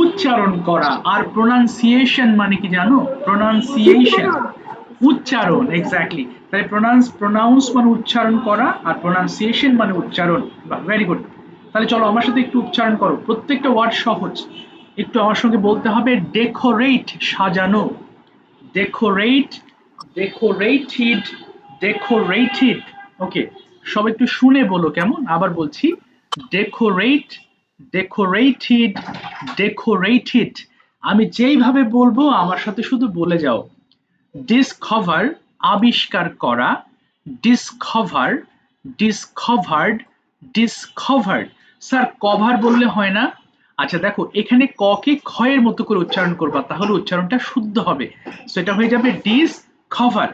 উচ্চারণ করা। আর প্রোনাউন্সিয়েশন মানে কি জানো? প্রোনাউন্সিয়েশন, উচ্চারণ, এক্স্যাক্টলি। তাই প্রোনাউন্স মানে উচ্চারণ করা, আর প্রোনাউন্সিয়েশন মানে উচ্চারণ। Very good. তাহলে চলো আমার সাথে একটু উচ্চারণ করো, প্রত্যেকটা ওয়ার্ড সহজ। একটু আমার সঙ্গে বলতে হবে, ডেকোরেট সাজানো, ডেকোরেট, ডেকোরেটেড, ডেকোরেটেড। ওকে, সব একটু শুনে বলো কেমন? আবার বলছি, ডেকোরেট, ডেকোরেটেড, ডেকোরেটেড। আমি যেইভাবে বলবো আমার সাথে শুধু বলে যাও। ডিসকভার আবিষ্কার করা, discover, discovered, discovered. Sir cover বললে হয় না? আচ্ছা দেখো, এখানে ক কে ক্ষয়ের মতো করে উচ্চারণ করবা, তাহলে উচ্চারণটা শুদ্ধ হবে। সেটা হয়ে যাবে ডিসকভার।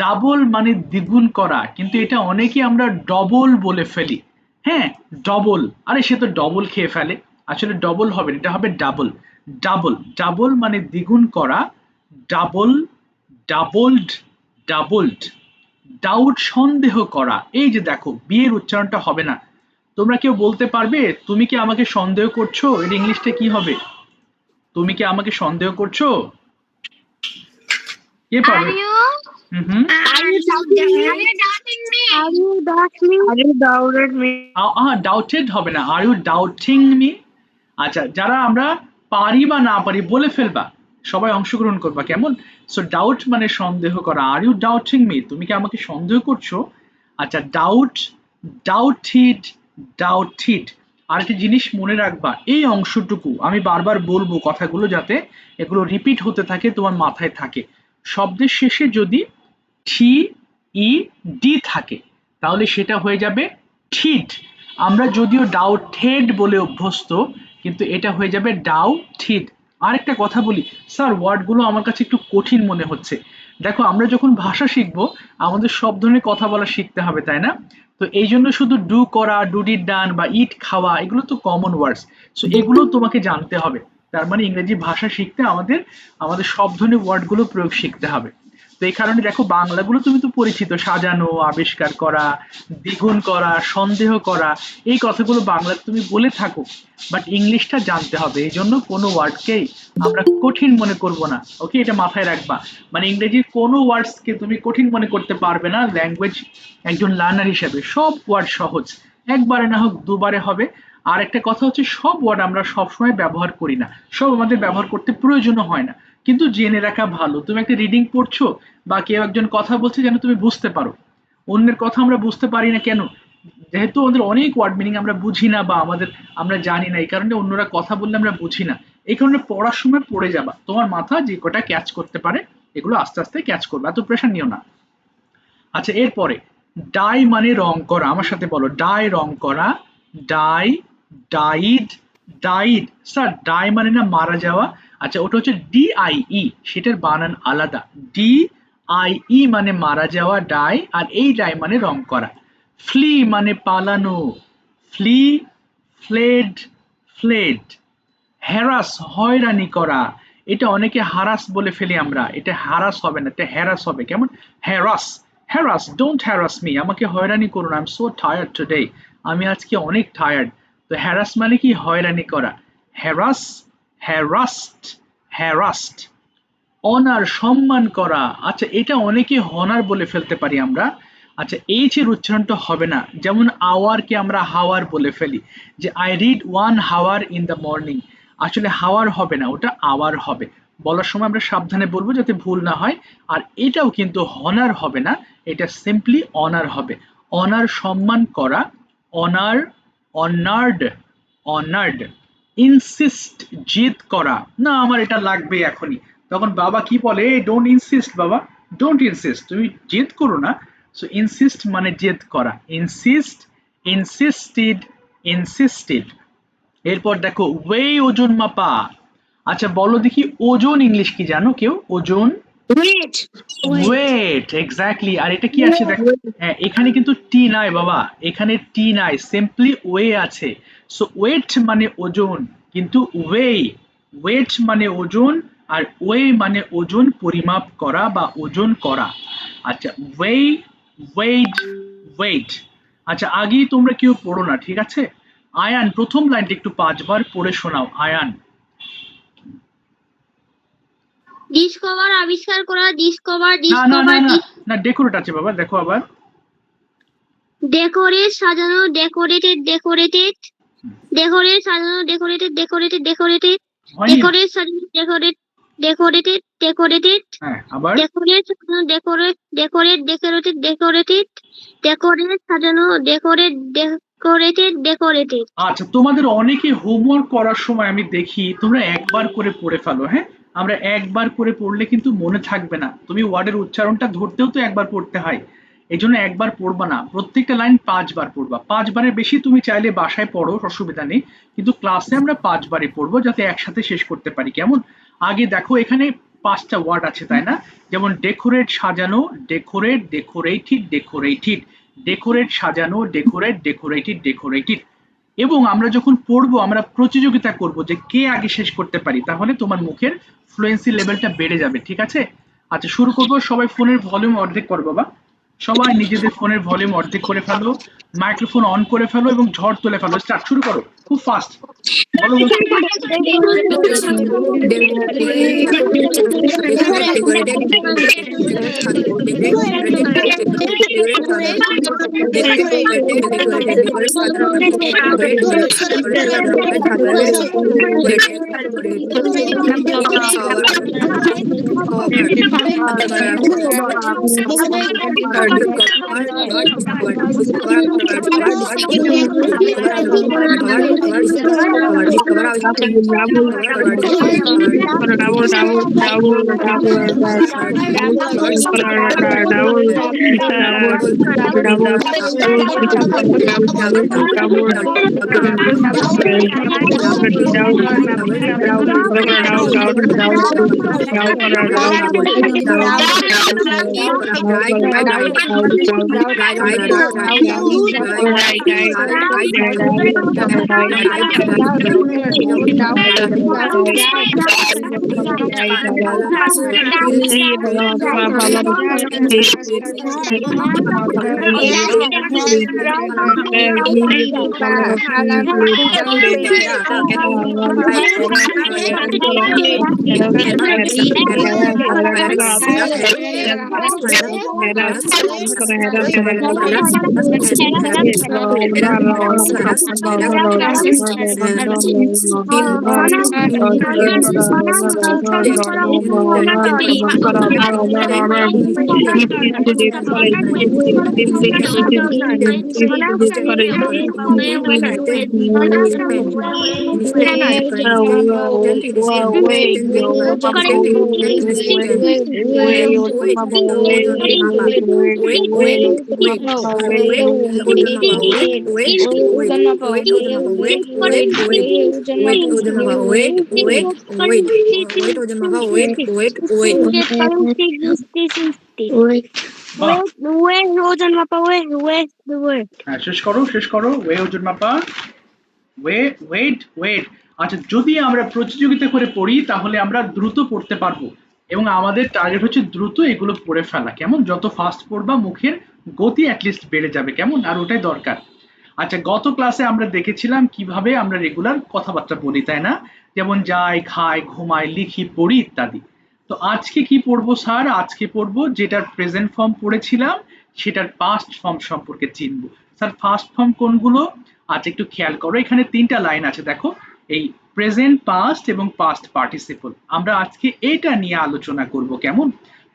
ডাবল মানে দ্বিগুণ করা, কিন্তু এটা অনেকে আমরা ডবল বলে ফেলি। হ্যাঁ, ডবল, আরে সে তো ডবল খেয়ে ফেলে। আসলে ডবল হবে না, এটা হবে ডাবল। ডাবল, ডাবল মানে দ্বিগুণ করা, ডাবল, ডাবলড, ডাবলড। ডাউট সন্দেহ করা, এই যে দেখো বিয়ের উচ্চারণটা হবে না। তোমরা কেউ বলতে পারবে তুমি কি আমাকে সন্দেহ করছো? এর ইংলিশটা কি হবে? তুমি কি আমাকে সন্দেহ করছো? কে Are পারবে? you hmm hmm. are you doubting me? Are you doubting me? Are you doubting me? Are you doubted me? Doubted হবে না, আর ইউ ডাউটিং মি। আচ্ছা, যারা আমরা পারি বা না পারি বলে ফেলবা, সবাই অংশগ্রহণ করবা কেমন? সো ডাউট মানে সন্দেহ করা, আর ইউ ডাউটিং মি, তুমি কি আমাকে সন্দেহ করছো? আচ্ছা, ডাউট, ডাউটেড, ডাউটেড। আর একটা জিনিস মনে রাখবা, এই অংশটুকু আমি বারবার বলবো কথাগুলো, যাতে এগুলো রিপিট হতে থাকে, তোমার মাথায় থাকে। শব্দের শেষে যদি টি ই ডি থাকে, তাহলে সেটা হয়ে যাবে ঠিড। আমরা যদিও ডাউটেড বলে অভ্যস্ত, কিন্তু এটা হয়ে যাবে ডাউটিড। আরেকটা কথা বলি, স্যার ওয়ার্ডগুলো আমার কাছে একটু কঠিন মনে হচ্ছে। দেখো, আমরা যখন ভাষা শিখবো আমাদের সব ধরনের কথা বলা শিখতে হবে, তাই না? তো এই জন্য শুধু ডু করা, ডুডির ডান বা ইট খাওয়া, এগুলো তো কমন ওয়ার্ডস। সো এগুলো তোমাকে জানতে হবে। তার মানে ইংরেজি ভাষা শিখতে আমাদের আমাদের সব ধরনের ওয়ার্ডগুলো প্রয়োগ শিখতে হবে। তো এই কারণে দেখো, বাংলাগুলো তুমি তো পরিচিত, সাজানো, আবিষ্কার করা, দ্বিগুণ করা, সন্দেহ করা, এই কথাগুলো বাংলাতে তুমি বলে থাকো। বাট ইংলিশটা জানতে হবে, এই জন্য কোনো ওয়ার্ডকেই আমরা কঠিন মনে করব না। ওকে, এটা মাথায় রাখবা। মানে ইংরেজির কোনো ওয়ার্ডসকে তুমি কঠিন মনে করতে পারবে না। ল্যাঙ্গুয়েজ একজন লার্নার হিসেবে সব ওয়ার্ড সহজ, একবারে না হোক দুবারে হবে। আর একটা কথা হচ্ছে, সব ওয়ার্ড আমরা সবসময় ব্যবহার করি না, সব আমাদের ব্যবহার করতে প্রয়োজনও হয় না, কিন্তু জেনে রাখা ভালো। তুমি একটা রিডিং পড়ছো বা কেউ একজন কথা বলছে, যেন তুমি বুঝতে পারো। অন্যের কথা আমরা বুঝতে পারি না কেন? যেহেতু আমাদের অনেক ওয়ার্ড মিনিং আমরা বুঝি না, বা আমরা জানি না, এই কারণে অন্যরা কথা বললে আমরা বুঝি না। এই কারণে পড়ার সময় পড়ে যাবা, তোমার মাথা যে কটা ক্যাচ করতে পারে এগুলো আস্তে আস্তে ক্যাচ করবে, এত প্রেশার নিও না। আচ্ছা, এরপরে ডাই মানে রং করা, আমার সাথে বলো, ডাই রং করা, die, died, died. Sir die মানে না মারা যাওয়া? আচ্ছা, ওটা হচ্ছে ডিআইই, সেটার বানান আলাদা। ডিআইই মানে মারা যাওয়া, ডাই, আর এই ডাই মানে রং করা। ফ্লি মানে পালানো, ফ্লি, ফ্লেড, ফ্লেড। হ্যারাস হয়রানি করা, এটা অনেকে হারাস বলে ফেলি আমরা, এটা হারাস হবে না, এটা হ্যারাস হবে। কেমন? Harass, harass, don't harass me, আমাকে হয়রানি করুন, I am so tired today, আমি আজকে অনেক টায়ার্ড। তো হ্যারাস মানে কি? হয়রানি করা। Harass, harassed, harassed. অনার সম্মান করা, আচ্ছা এটা অনেকে হনার বলে ফেলতে পারি আমরা। আচ্ছা, এইচ এর উচ্চারণটা হবে না, যেমন আওয়ারকে আমরা হাওয়ার বলে ফেলি, যে আই রিড ওয়ান হাওয়ার ইন দ্য মর্নিং। আসলে হাওয়ার হবে না, ওটা আওয়ার হবে। বলার সময় আমরা সাবধানে বলবো যাতে ভুল না হয়। আর এটাও কিন্তু হনার হবে না, এটা সিম্পলি অনার হবে। অনার সম্মান করা, অনার, অনার্ড, অনার্ড। ইনসিস্ট জেদ করা, না আমার এটা লাগবে এখনই, তখন বাবা কি বলে, ডোন্ট ইনসিস্ট বাবা, ডোন্ট ইনসিস্ট, তুমি জেদ করো না। সো ইনসিস্ট মানে জেদ করা, ইনসিস্ট, ইনসিস্টেড, ইনসিস্টেড। এরপর দেখো, ওয়ে ওজন মাপা। আচ্ছা বলো দেখি, ওজন ইংলিশ কি জানো কেউ? ওজন, Wait. Wait, exactly. আর এটা কি আছে দেখো, হ্যাঁ এখানে কিন্তু টি নাই বাবা, এখানে টি নাই, সিম্পলি ওয়ে আছে। সো ওয়েট মানে ওজন, কিন্তু ওয়ে, ওয়েট মানে ওজন, আর ওয়ে মানে ওজন পরিমাপ করা বা ওজন করা। আচ্ছা, ওয়ে, ওয়েট, ওয়েট। আচ্ছা, আগেই তোমরা কেউ পড়ো না, ঠিক আছে? আয়ান, প্রথম লাইনটা একটু 5 বার পড়ে শোনাও, আয়ান। ডিসকভার আবিষ্কার করা, ডিসকভার না না না ডিসকভার না না ডেকোরেট আছে বাবা, দেখো আবার। ডেকোরেট সাজানো, ডেকোরেটেড ডেকোরেটেড ডেকোরেট সাজানো, ডেকোরেটেড ডেকোরেটেড ডেকোরেটেড হয়নি? ডেকোরেট সাজানো, ডেকোরেট ডেকোরেটেড ডেকোরেটেড হ্যাঁ আবার। ডেকোরেট সাজানো, decorate decorate decorated decorated decorate সাজানো, ডেকোরেট ডেকোরেটেড ডেকোরেটেড। আচ্ছা, তোমাদের অনেকে হোমওয়ার্ক করার সময় আমি দেখি তোমরা একবার করে পড়ে ফেলো। হ্যাঁ, আমরা একবার করে পড়লে কিন্তু মনে থাকবে না। তুমি ওয়ার্ডের উচ্চারণটা ধরতেও তো একবার পড়তে হয়, এই জন্য একবার পড়বা না, প্রত্যেকটা লাইন 5 বার পড়বা। 5 বারের বেশি তুমি চাইলে বাসায় পড়ো, অসুবিধা নেই, কিন্তু ক্লাসে আমরা 5 বারই পড়বো যাতে একসাথে শেষ করতে পারি। কেমন? আগে দেখো এখানে 5টা ওয়ার্ড আছে তাই না? যেমন ডেকোরেট সাজানো, ডেকোরেট ডেকোরেটেড ডেকোরেটেড, ডেকোরেট সাজানো, ডেকোরেট ডেকোরেটেড ডেকোরেটেড। এবং আমরা যখন পড়বো আমরা প্রতিযোগিতা করব যে কে আগে শেষ করতে পারি, তাহলে তোমার মুখের ফ্লুয়েন্সি লেভেলটা বেড়ে যাবে। ঠিক আছে? আচ্ছা শুরু করবো। সবাই ফোনের ভলিউম অর্ধেক করো বাবা, সবাই নিজেদের ফোনের ভলিউম অর্ধেক করে ফেলো, মাইক্রোফোন অন করে ফেলো এবং ঝড় তুলে ফেলো। স্টার্ট, শুরু করো, খুব ফাস্ট বলো বলো। হ্যাঁ শেষ করো শেষ করো। ওয়ে ওজন মাপা, ওয়েট ওয়েট। আচ্ছা, যদি আমরা প্রতিযোগিতা করে পড়ি তাহলে আমরা দ্রুত পড়তে পারবো এবং আমাদের টার্গেট হচ্ছে দ্রুত এগুলো পড়ে ফেলা। কেমন? যত ফাস্ট পড়বা মুখের গতি অ্যাটলিস্ট বেড়ে যাবে। কেমন? আর ওটাই দরকার। আচ্ছা, গত ক্লাসে আমরা দেখেছিলাম কিভাবে আমরা রেগুলার কথাবার্তা বলি তাই না? যেমন যাই, খাই, ঘুমাই, লিখি, পড়ি ইত্যাদি। তো আজকে কি পড়বো স্যার? আজকে পড়বো যেটার প্রেজেন্ট ফর্ম পড়েছিলাম সেটার পাস্ট ফর্ম সম্পর্কে চিনবো। স্যার ফার্স্ট ফর্ম কোনগুলো? আচ্ছা একটু খেয়াল করো, এখানে 3টা লাইন আছে দেখো, এই প্রেজেন্ট, পাস্ট এবং পাস্ট পার্টিসিপল। আমরা আজকে এটা নিয়ে আলোচনা করব। কেমন?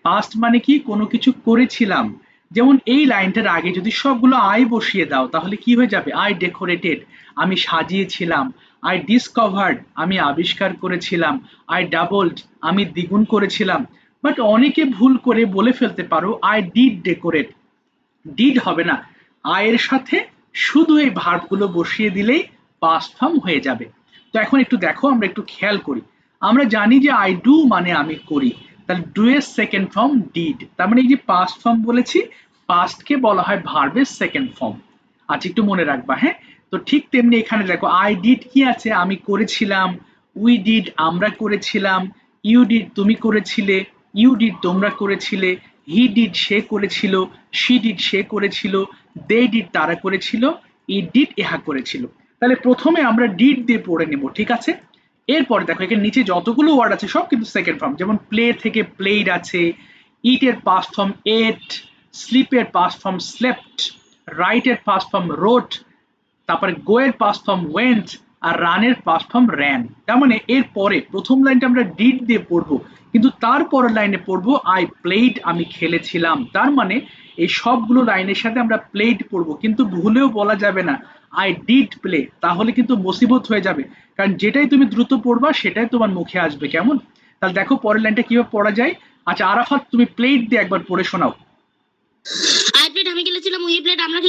পাস্ট মানে কি? কোনো কিছু করেছিলাম। যেমন এই লাইনটার আগে যদি সবগুলো আই বসিয়ে দাও তাহলে কি হয়ে যাবে? আই ডেকোরেটেড, আমি সাজিয়েছিলাম। আই ডিসকভার্ড, আমি আবিষ্কার করেছিলাম। আই ডাবলড, আমি দ্বিগুণ করেছিলাম। বাট অনেকে ভুল করে বলে ফেলতে পারো আই ডিড ডেকোরেট। ডিড হবে না, আয়ের সাথে শুধু এই ভার্বগুলো বসিয়ে দিলেই পাস্ট ফর্ম হয়ে যাবে। তো এখন একটু দেখো, আমরা একটু খেয়াল করি। আমরা জানি যে আই ডু মানে আমি করি, তাহলে ডু এর সেকেন্ড ফর্ম ডিড, তার মানে এই যে পাস্ট ফর্ম বলেছি, পাস্টকে বলা হয় ভার্বের সেকেন্ড ফর্ম। আচ্ছা একটু মনে রাখবা। হ্যাঁ, তো ঠিক তেমনি এখানে দেখো আই ডিড কি আছে? আমি করেছিলাম। উই ডিড, আমরা করেছিলাম। ইউ ডিড, তুমি করেছিলে। ইউ ডিড, তোমরা করেছিলে। হি ডিড, সে করেছিল। শি ডিড, সে করেছিল। দে ডিড, তারা করেছিল। ই ডিড, ইহা করেছিল। তাহলে প্রথমে আমরা ডিড দিয়ে পড়ে নেব, ঠিক আছে? এরপরে দেখো এখানে নিচে যতগুলো ওয়ার্ড আছে সব কিন্তু সেকেন্ড ফর্ম, যেমন প্লে থেকে প্লেড আছে, ইট এর পাস্ট ফর্ম এট, স্লিপ এর পাস্ট ফর্ম স্লেপ্ট, রাইট এর পাস্ট ফর্ম রোট, তারপরে গো এর পাস্ট ফর্ম ওয়েন্ট, আর রানের পাস্ট ফর্ম র্যান। তার মানে এর পরে প্রথম লাইনটা আমরা ডিড দিয়ে পড়বো, কিন্তু তারপরের লাইনে পড়বো আই প্লেড, আমি খেলেছিলাম। তার মানে এই সবগুলো লাইনের সাথে আমরা প্লেড পড়বো, কিন্তু ভুলেও বলা যাবে না আই ডিড প্লে, তাহলে কিন্তু মুসিবত হয়ে যাবে, কারণ যেটাই তুমি দ্রুত পড়বা সেটাই তোমার মুখে আসবে। কেমন? তাহলে দেখো পরের লাইনটা কিভাবে পড়া যায়। আচ্ছা আরাফাত, তুমি প্লেড দিয়ে একবার পড়ে শোনাও। আই প্লেট আমি খেলেছিলাম, উই প্লেট আমরা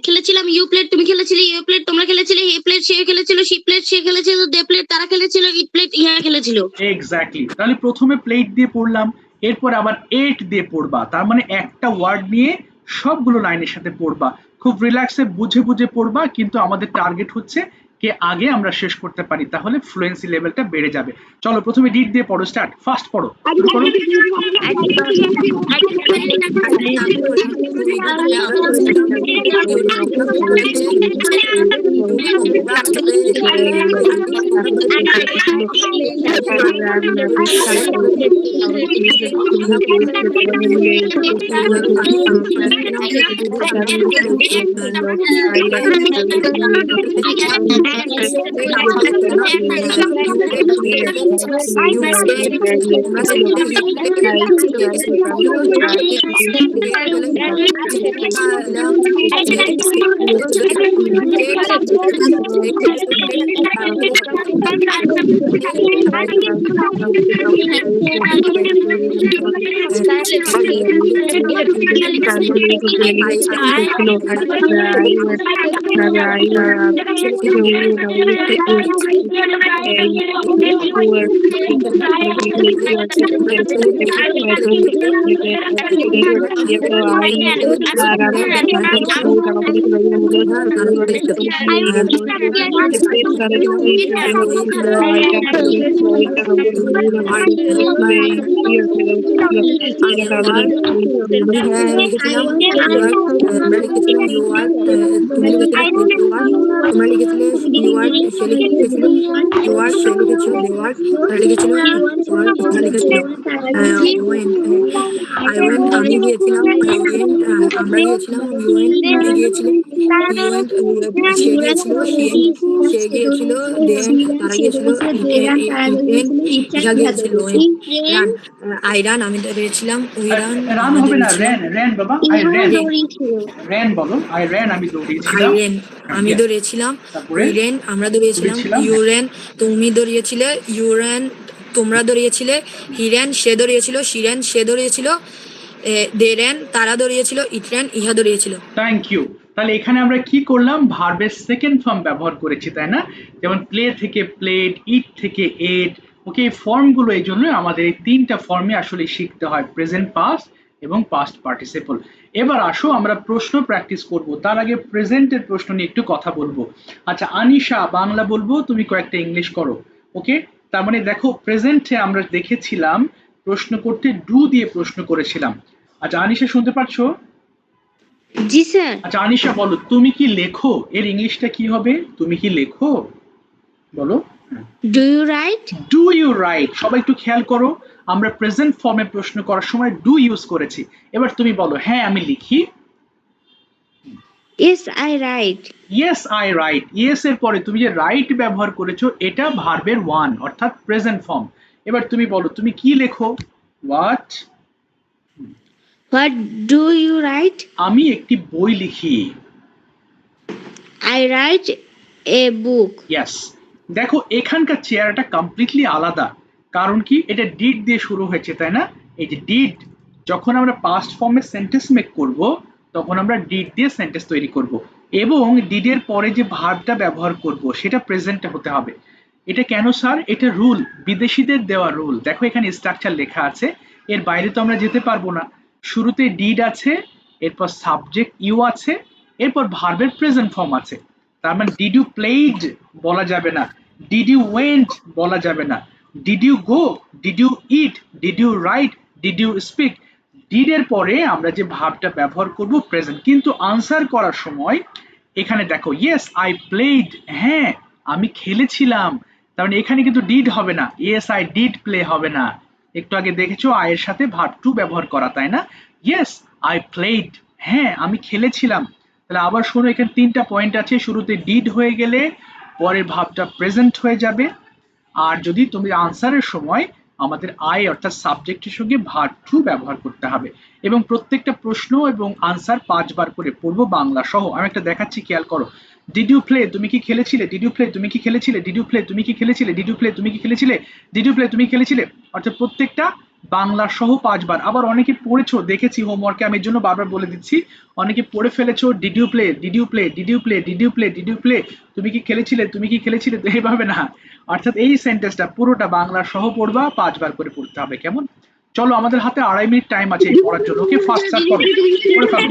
খেলেছিলাম, ইউ প্লেট তুমি খেলেছিলে, ইউ প্লেট তোমরা খেলেছিলে, হি প্লেট সে খেলেছিল, শি প্লেট সে খেলেছিল, দে প্লেট তারা খেলেছিল, ইট প্লেট ইহা খেলেছিল। এক্স্যাক্টলি, তাহলে প্রথমে প্লেট দিয়ে পড়লাম, এরপর আবার এট দিয়ে পড়বা, তার মানে একটা ওয়ার্ড নিয়ে সবগুলো লাইনের সাথে পড়বা, খুব রিল্যাক্সে বুঝে বুঝে পড়বা, কিন্তু আমাদের টার্গেট হচ্ছে কে আগে আমরা শেষ করতে পারি, তাহলে ফ্লুয়েন্সি লেভেলটা বেড়ে যাবে। চলো প্রথমে ডিড দিয়ে পড়ো, স্টার্ট, ফাস্ট পড়ো, শুরু করো। আমি গিয়েছিলাম, আমরা গিয়েছিলাম, তুমি গিয়েছিলে, সে গিয়েছিল, সে গিয়েছিল, দেন তারা গিয়েছিল, ইহা গিয়েছিল, রান, আইরান আমি গিয়েছিলাম, উইরান রান হবে না, র্যান, র্যান বাবা, আই র্যান, র্যান বলো, আই র্যান আমি দৌড়িয়েছিলাম, আইরেন আমি দৌড়িয়েছিলাম, তারপরে উইরেন আমরা দৌড়িয়েছিলাম, ইউরেন তুমি দৌড়িয়েছিলে, ইউরেন তোমরা দৌড়িয়েছিলে, হিরেন সে দৌড়িয়েছিল, শিরেন সে দৌড়িয়েছিল, দেরেন তারা দৌড়িয়েছিল, ইটরেন ইহা দৌড়িয়েছিল। Thank you. তাহলে এখানে আমরা কি করলাম, ভার্বের সেকেন্ড ফর্ম ব্যবহার করেছি, তাই না? যেমন প্লে থেকে প্লেড, ইট থেকে এট। ওকে, এই ফর্মগুলো এই জন্য আমাদের এই তিনটা ফর্মে আসলে শিখতে হয়, প্রেজেন্ট, পাস্ট এবং পাস্ট পার্টিসিপল। এবার আসো আমরা প্রশ্ন প্র্যাকটিস করব, তার আগে প্রেজেন্টের প্রশ্ন নিয়ে একটু কথা বলবো। আচ্ছা আনিশা বাংলা বলবো, তুমি কয়েকটা ইংলিশ করো। ওকে, তার মানে দেখো প্রেজেন্টে আমরা দেখেছিলাম প্রশ্ন করতে ডু দিয়ে প্রশ্ন করেছিলাম। আচ্ছা আনিশা শুনতে পাচ্ছো? জি স্যার। আচ্ছা আনিশা বলো, তুমি কি লেখো, এর ইংলিশটা কি হবে? তুমি কি লেখো বলো। Do you write? Do you write. সবাই একটু খেয়াল করো, আমরা প্রেজেন্ট ফর্মে প্রশ্ন করার সময় ডু ইউজ করেছি। এবার তুমি বলো, হ্যাঁ আমি লিখি। Yes I right. Yes I right. Yes এর পরে তুমি যে রাইট ব্যবহার করেছো এটা ভার্বের ওয়ান অর্থাৎ প্রেজেন্ট ফর্ম। এবার তুমি বলো তুমি কি লেখো। What? What do you write? আমি একটি বই লিখি। I write a book. Yes. দেখো এখানকার চেয়ারটা কমপ্লিটলি আলাদা, কারণ কি এটা ডিড দিয়ে শুরু হয়েছে, তাই না? এই যে ডিড, যখন আমরা পাস্ট ফর্মে সেন্টেন্স মেক করব তখন আমরা ডিড দিয়ে সেন্টেন্স তৈরি করব, এবং ডিডের পরে যে ভার্বটা ব্যবহার করব সেটা প্রেজেন্টে হতে হবে। এটা কেন স্যার? এটা রুল, বিদেশিদের দেওয়া রুল। দেখো এখানে স্ট্রাকচার লেখা আছে, এর বাইরে তো আমরা যেতে পারবো না। শুরুতে ডিড আছে, এরপর সাবজেক্ট ইউ আছে, এরপর ভার্বের প্রেজেন্ট ফর্ম আছে। তার মানে ডিড ইউ প্লেড বলা যাবে না, ডিড ইউ ওয়েন্ট বলা যাবে না, did you go, did you eat, did you write, did you speak. Did এর পরে আমরা যে ভার্বটা ব্যবহার করব প্রেজেন্ট, কিন্তু আনসার করার সময় এখানে দেখো ইয়েস আই প্লেড, হ্যাঁ আমি খেলেছিলাম, তার মানে এখানে কিন্তু ডিড হবে না, ইয়েস আই ডিড প্লে হবে না। একটু আগে দেখেছো আই এর সাথে ভার্ব টু ব্যবহার করা, তাই না? ইয়েস আই প্লেড, হ্যাঁ আমি খেলেছিলাম। তাহলে আবার শোনো, এখানে 3টা পয়েন্ট আছে। শুরুতে ডিড হয়ে গেলে পরের ভাবটা প্রেজেন্ট হয়ে যাবে, আর যদি তুমি আনসারের সময় আমাদের আই অর্থাৎ সাবজেক্টের সঙ্গে ভার্ব টু ব্যবহার করতে হবে। এবং প্রত্যেকটা প্রশ্ন এবং আনসার 5 বার করে পড়বো বাংলা সহ। আমি একটা দেখাচ্ছি, খেয়াল করো। ডিড ইউ প্লে, তুমি কি খেলেছিলে? ডিড ইউ প্লে, তুমি কি খেলেছিলে? ডিড ইউ প্লে, তুমি কি খেলেছিলে? ডিড ইউ প্লে, তুমি কি খেলেছিলে? ডিড ইউ প্লে, তুমি খেলেছিলে? অর্থাৎ প্রত্যেকটা বাংলা সহ 5 বার। আবার অনেকে পড়েছো দেখেছি হোমওয়ার্কে, আমি এর জন্য বারবার বলে দিচ্ছি, অনেকে পড়ে ফেলেছো did you play, did you play, did you play, did you play, did you play, তুমি কি খেলেছিলে, তুমি কি খেলেছিলে, তো এইভাবে না। অর্থাৎ এই সেন্টেন্সটা পুরোটা বাংলা সহ পড়বা, 5 বার করে পড়তে হবে, কেমন? চলো, আমাদের হাতে 2.5 মিনিট টাইম আছে এই পড়ার জন্য। ওকে, ফাস্ট স্টার্ট করো, পড়ে ফেলো।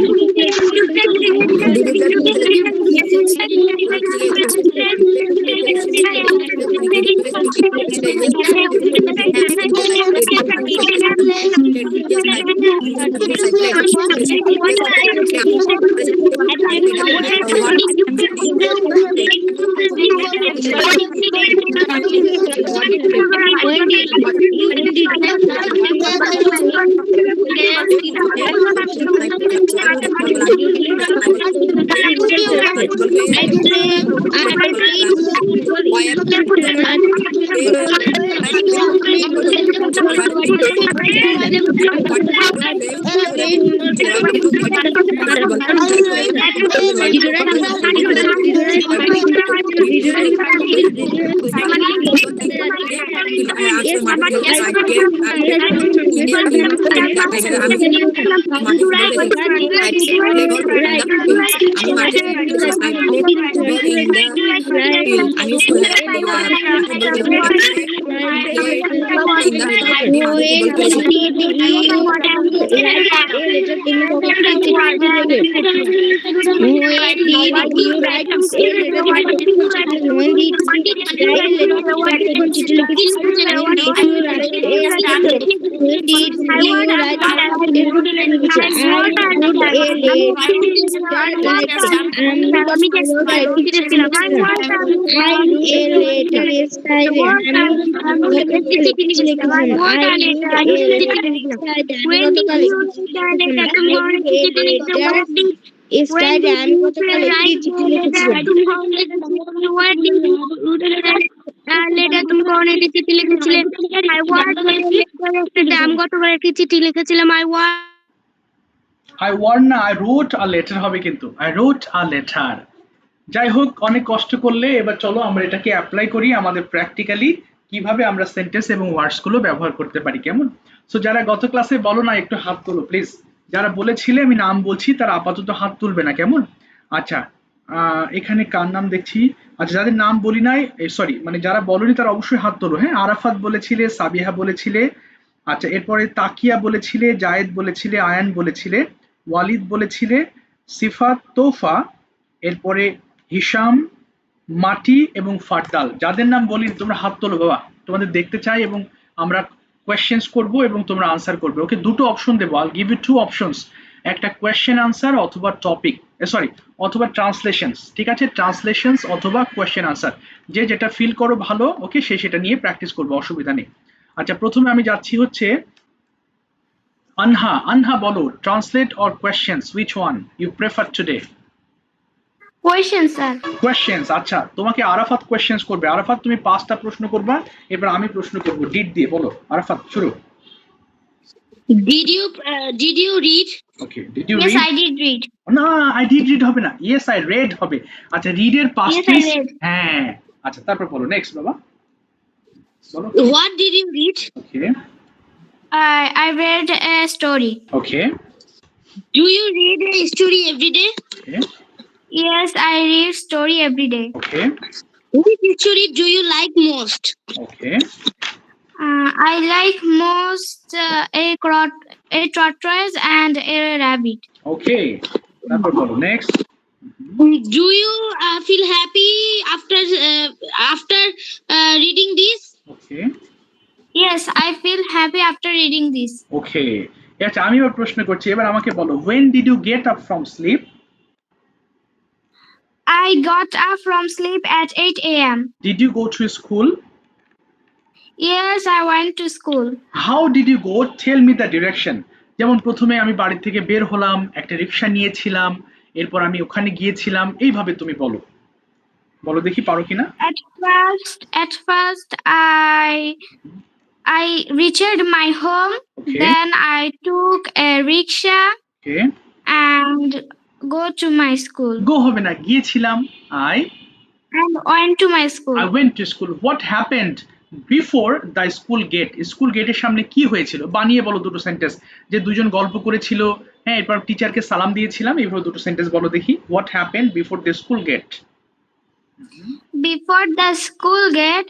I won না, I wrote a letter হবে কিন্তু, I wrote a letter। যাই হোক, অনেক কষ্ট করলে। এবার চলো আমরা এটাকে অ্যাপ্লাই করি আমাদের প্র্যাকটিক্যালি, কিভাবে আমরা সেন্টেন্স এবং ওয়ার্ডস গুলো ব্যবহার করতে পারি, কেমন? সো যারা গত ক্লাসে বলো না, একটু হাত তোলো প্লিজ। যারা বলেছিলে আমি নাম বলছি তারা আপাতত হাত তুলবে না, কেমন? আচ্ছা, এখানে কার নাম দেখছি? আচ্ছা, যাদের নাম বলি নাই, সরি মানে যারা বলনি তারা অবশ্যই হাত তোলো। হ্যাঁ, আরাফাত বলেছিলে, সাবিহা বলেছিলে, আচ্ছা এরপরে তাকিয়া বলেছিলে, জায়েদ বলেছিলে, আয়ান বলেছিলে, ওয়ালিদ বলেছিলে, সিফাত, তোফা, এরপরে হিশাম, মাটি এবং ফারদাল। যাদের নাম বলিনি তোমরা হাত তোলো বাবা, তোমাদের দেখতে চাই এবং আমরা কোয়েশ্চেন্স করব এবং তোমরা আনসার করবে। ওকে, দুটো অপশন দেবো, I give you two options, একটা কোয়েশ্চেন আনসার অথবা টপিক, সরি অথবা ট্রান্সলেশনস। ঠিক আছে, ট্রান্সলেশনস অথবা কোয়েশ্চেন আনসার, যে যেটা ফিল করো ভালো, ওকে সে সেটা নিয়ে প্র্যাকটিস করবো, অসুবিধা নেই। আচ্ছা, প্রথমে আমি যাচ্ছি হচ্ছে আনহা। আনহা বলো, translate or questions, which one you prefer today? Question sir. Questions. আচ্ছা, তোমাকে আরাফাত কোয়েশ্চেন্স করবে। আরাফাত তুমি 5টা প্রশ্ন করবা, এবার আমি প্রশ্ন করব ডিড দিয়ে। বলো আরাফাত, শুরু। Did you read? ওকে, did you Yes, read? I did read. না, আই ডিড রিড হবে না, ইয়েস আই রেড হবে। আচ্ছা, রিড এর past Yes, I tense, read. হ্যাঁ। আচ্ছা, তারপর বলো নেক্সট বাবা, বলো। What did you read? Okay I read a story. Okay Do you read a story every day? Okay Yes, I read story every day. Okay Which story do you like most? Okay I like most a tortoise and a rabbit. ওকে তারপর বলো next. Do you feel happy after reading this? Okay Yes, I feel happy after reading this. ওকে আচ্ছা, আমি এবার প্রশ্ন করছি, এবার আমাকে বলো, when did you get up from sleep? I got up from sleep at 8 a.m. Did you go to school? Yes, I went to school. How did you go, tell me the direction. যেমন প্রথমে আমি বাড়ি থেকে বের হলাম, একটা রিক্সা নিয়েছিলাম, এরপর আমি ওখানে গিয়েছিলাম, এইভাবে তুমি বলো, বলো দেখি পারো কিনা। At first, I reached my home. Okay. Then I took a rickshaw okay, and go to my school গো হবে না, গিয়েছিলাম, I and went to my school. I went to school. What happened before the school gate? School গেটের সামনে কি হয়েছিল? বানিয়ে বলো দুটো সেন্টেন্স। যে দুজন গল্প করেছিল, হ্যাঁ, এরপর টিচারকে সালাম দিয়েছিলাম, এইভাবে দুটো সেন্টেন্স বলো দেখি। What happened before the school gate? Before the school gate,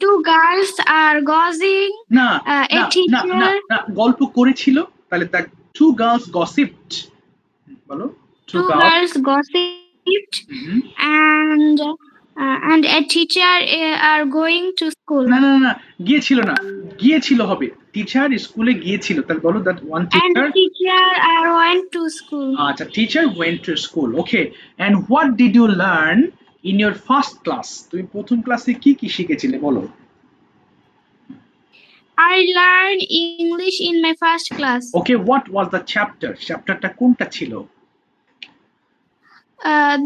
two girls are gossiping. না A না না teacher. না, গল্প করেছিল, তাহলে the two girls gossiped, বলো two Two girls। girls gossiped, hmm. and a teacher are going to school. না না না, গিয়েছিল না, গিয়েছিল হবে, টিচার স্কুলে গিয়েছিল, তাহলে বলো that one And teacher। teacher went to school. আচ্ছা, teacher went to school. Okay, and what did you learn in your first class? তুমি প্রথম ক্লাসে কি কি শিখেছিলে বলো। I learned English in my first class. Okay, what was the chapter? চ্যাপ্টারটা কোনটা ছিল?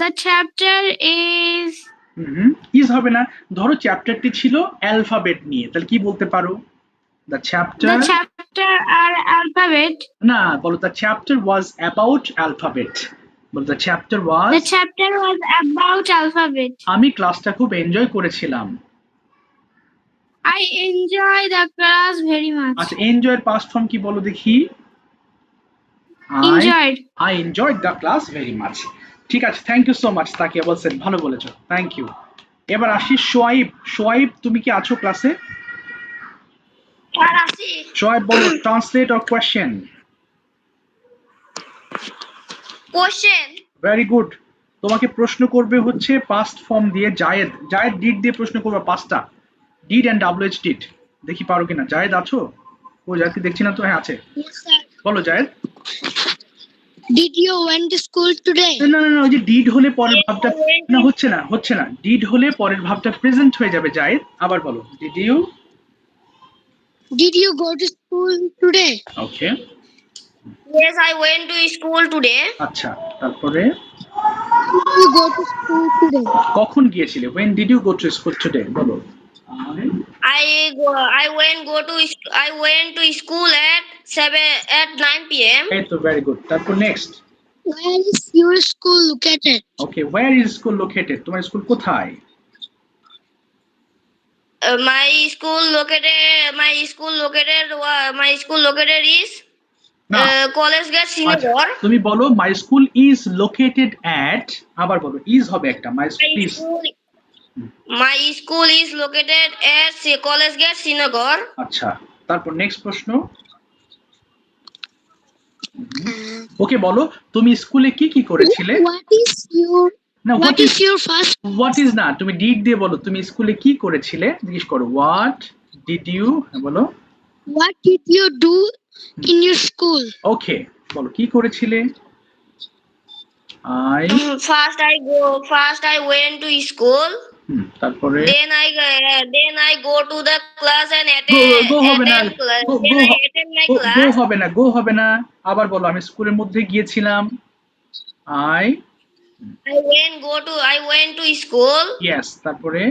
The chapter is ইজ হবে না, ধরো চ্যাপ্টারটি ছিল অ্যালফাবেট নিয়ে, তাহলে কি বলতে পারো? The chapter are alphabet. না, বলো the chapter was about alphabet, বলো the chapter was। The chapter was about alphabet. আমি ক্লাসটা খুব এনজয় করেছিলাম। I enjoy the class very much. আচ্ছা, এনজয় এর পাস্ট ফর্ম কি বলো দেখি। Enjoyed. I enjoyed the class very much. ঠিক আছে, থ্যাংক ইউ সো মাচ, তাকে বলছেন, ভালো বলেছো, থ্যাংক ইউ। এবার আসি সোয়াইব। সোয়াইব, তুমি কি আছো ক্লাসে? সোয়াইব বলো, translate or question. Question. Very good. তোমাকে প্রশ্ন করবে হচ্ছে পাস্ট ফর্ম দিয়ে, জায়েদ। জায়েদ ডিড দিয়ে প্রশ্ন করবে, পাঁচটা ডিড এন্ড WH ডিড। দেখি পারো কিনা। জায়েদ আছো? ও জায়েদকে দেখছি না তো, হ্যাঁ আছে, বলো জায়েদ। Did you went to school today? না না না, ওই যে ডিড হলে পরের ভাবটা না, হচ্ছে না, ডিড হলে পরের ভাবটা প্রেজেন্ট হয়ে যাবে। জায়েদ, আবার বলো, Did you go to school today? Okay, Yes, I went to school today. আচ্ছা, তারপরে Did you go to school today? কখন গিয়েছিলে? when did you go to school today বলো। I went to school at 9 p.m. এই তো, very good. তারপর next. Where is your school located? Okay, where is school located? তোমার school কোথায়? My school located is না, College Gate, আচ্ছা, Srinagar. তুমি বলো my school is located at, আবার বলো, ইজ হবে একটা, my school is. My school is located at College Gate, Srinagar. আচ্ছা, তারপর নেক্সট প্রশ্ন। ওকে, বলো তুমি স্কুলে কি কি করেছিলে। না, What is your first? What is না, তুমি ডিড দিয়ে বলো, তুমি স্কুলে কি করেছিলে জিজ্ঞেস করো। হোয়াট ডিড ইউ, বলো। What did you do in your school? ওকে, বলো কি করেছিলে। I First I went to school. তারপরে Then I go to the class and গো হবে না, attend my class. গো হবে না, আবার বলো, আমি স্কুলের মধ্যে গিয়েছিলাম। I went to school. yes, তারপরে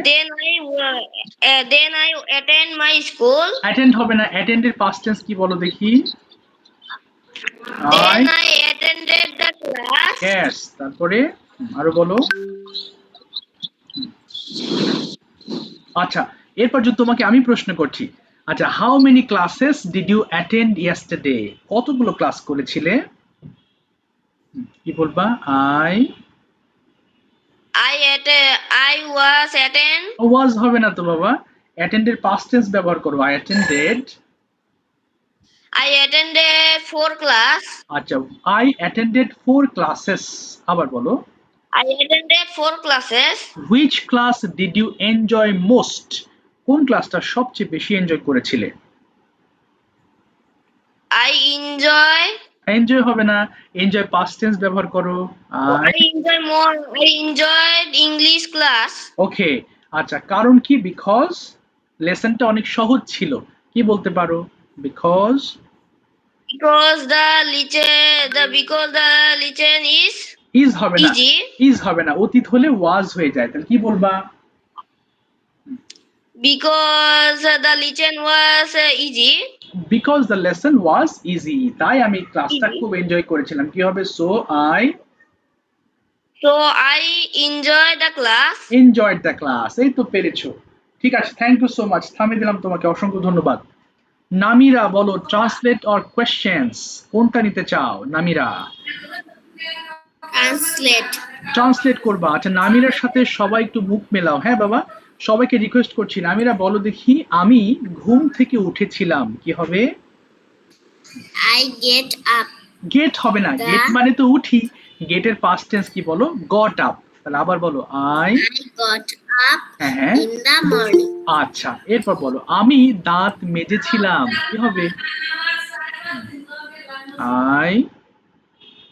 Then I attend my school. Attend হবে না, অ্যাটেন্ড এর পাস্ট টেন্স কি বলো দেখি। Then I attended the class. yes, তারপরে আরো বলো। আচ্ছা, এরপর যদি তোমাকে আমি প্রশ্ন করছি, আচ্ছা, how many classes did you attend yesterday? কতগুলো ক্লাস করেছিলে? কি বলবা? I was attend. ওয়াজ হবে না তো বাবা, অ্যাটেন্ডের পাস্ট টেন্স ব্যবহার করো। I attended 4 class. আচ্ছা, I attended 4 classes, আবার বলো। I attended 4 classes. Which class did you enjoy most? কোন ক্লাসটা সবচেয়ে বেশি এনজয় করেছিলে? I এনজয় হবে না, এনজয় পাস্ট টেন্স ব্যবহার করো। I enjoyed English class. ওকে, আচ্ছা, কারণ কি? বিকজ লেসনটা অনেক সহজ ছিল, কি বলতে পারো? Because because the lichen is is হবে না, easy ইজ হবে না, অতীত হলে ওয়াজ হয়ে যায়, তাহলে কি বলবা? because the lichen was easy because the lesson was easy, তাই আমি ক্লাসটা Easy. খুব এনজয় করেছিলাম। কি হবে? So I so I enjoy the class enjoyed the class. এই তো পেরেছো, ঠিক আছে, থ্যাংক ইউ সো মাচ, থামিয়ে দিলাম তোমাকে, অসংখ্য ধন্যবাদ। নামিরা বলো, ট্রান্সলেট অর কোয়েশ্চেন্স, কোনটা নিতে চাও নামিরা? translate ট্রান্সলেট করবা। আচ্ছা, নামিরার সাথে সবাই একটু মুখ মেলাও। হ্যাঁ বাবা, সবাইকে রিকোয়েস্ট করছি, নামিরা বলো দেখি, আমি ঘুম থেকে উঠেছিলাম। কি হবে? I get up গেট হবে না, গেট মানে তো উঠি, গেটের পাস্ট টেন্স কি বলো? Got up. তাহলে আবার বলো, আই got up হ্যাঁ in the morning আচ্ছা, এরপর বলো, আমি দাঁত মেজেছিলাম। কি হবে? আই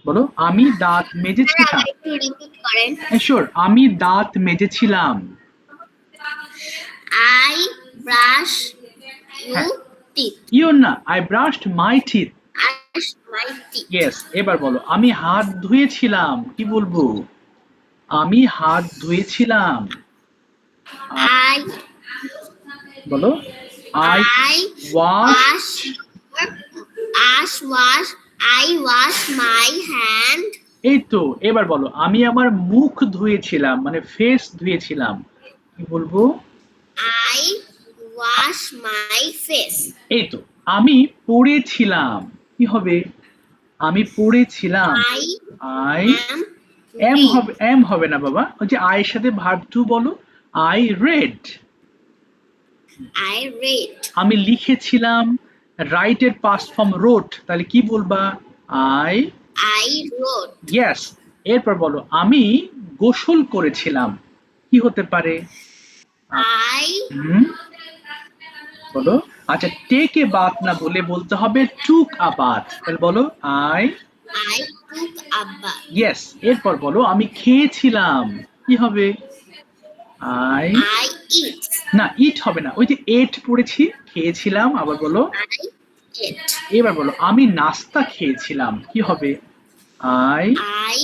বলো, আমি দাঁত মেজেছিলাম। একটু রিপিট করেন শিওর, আমি দাঁত মেজেছিলাম। I brush your teeth your না, I brushed my teeth. I brush my teeth yes, এবার বলো, আমি হাত ধুয়েছিলাম। কি বলবো? আমি হাত ধুয়েছিলাম। I বলো, I I wash. wash I wash my hand এই তো, এবার বলো, আমি আমার মুখ ধুয়েছিলাম, মানে ফেস ধুয়েছিলাম। কি বলবো? I wash my face এই তো, আমি পড়েছিলাম। কি হবে? আমি পড়েছিলাম। I I am am read হবে, এম হবে না বাবা, ওই যে আয়ের সাথে ভার্ব টু বলো। I read. I read আমি লিখেছিলাম, রাইটের পাস্ট ফর্ম রোট, তাহলে কি বলবা? I I wrote yes. এরপর বলো, আমি গোসল করেছিলাম। কি হতে পারে? I হুম, বলো। আচ্ছা, টেক এ বাথ না বলে বলতে হবে টুক আ বাথ, তাহলে বলো, I took a bath yes. এরপর বলো, আমি খেয়েছিলাম। কি হবে? আই I eat না, ইট হবে না, ওই যে এট পড়েছি, খেয়েছিলাম। আবার বলো, I ate এবার বলো, আমি নাস্তা খেয়েছিলাম। কি হবে? I I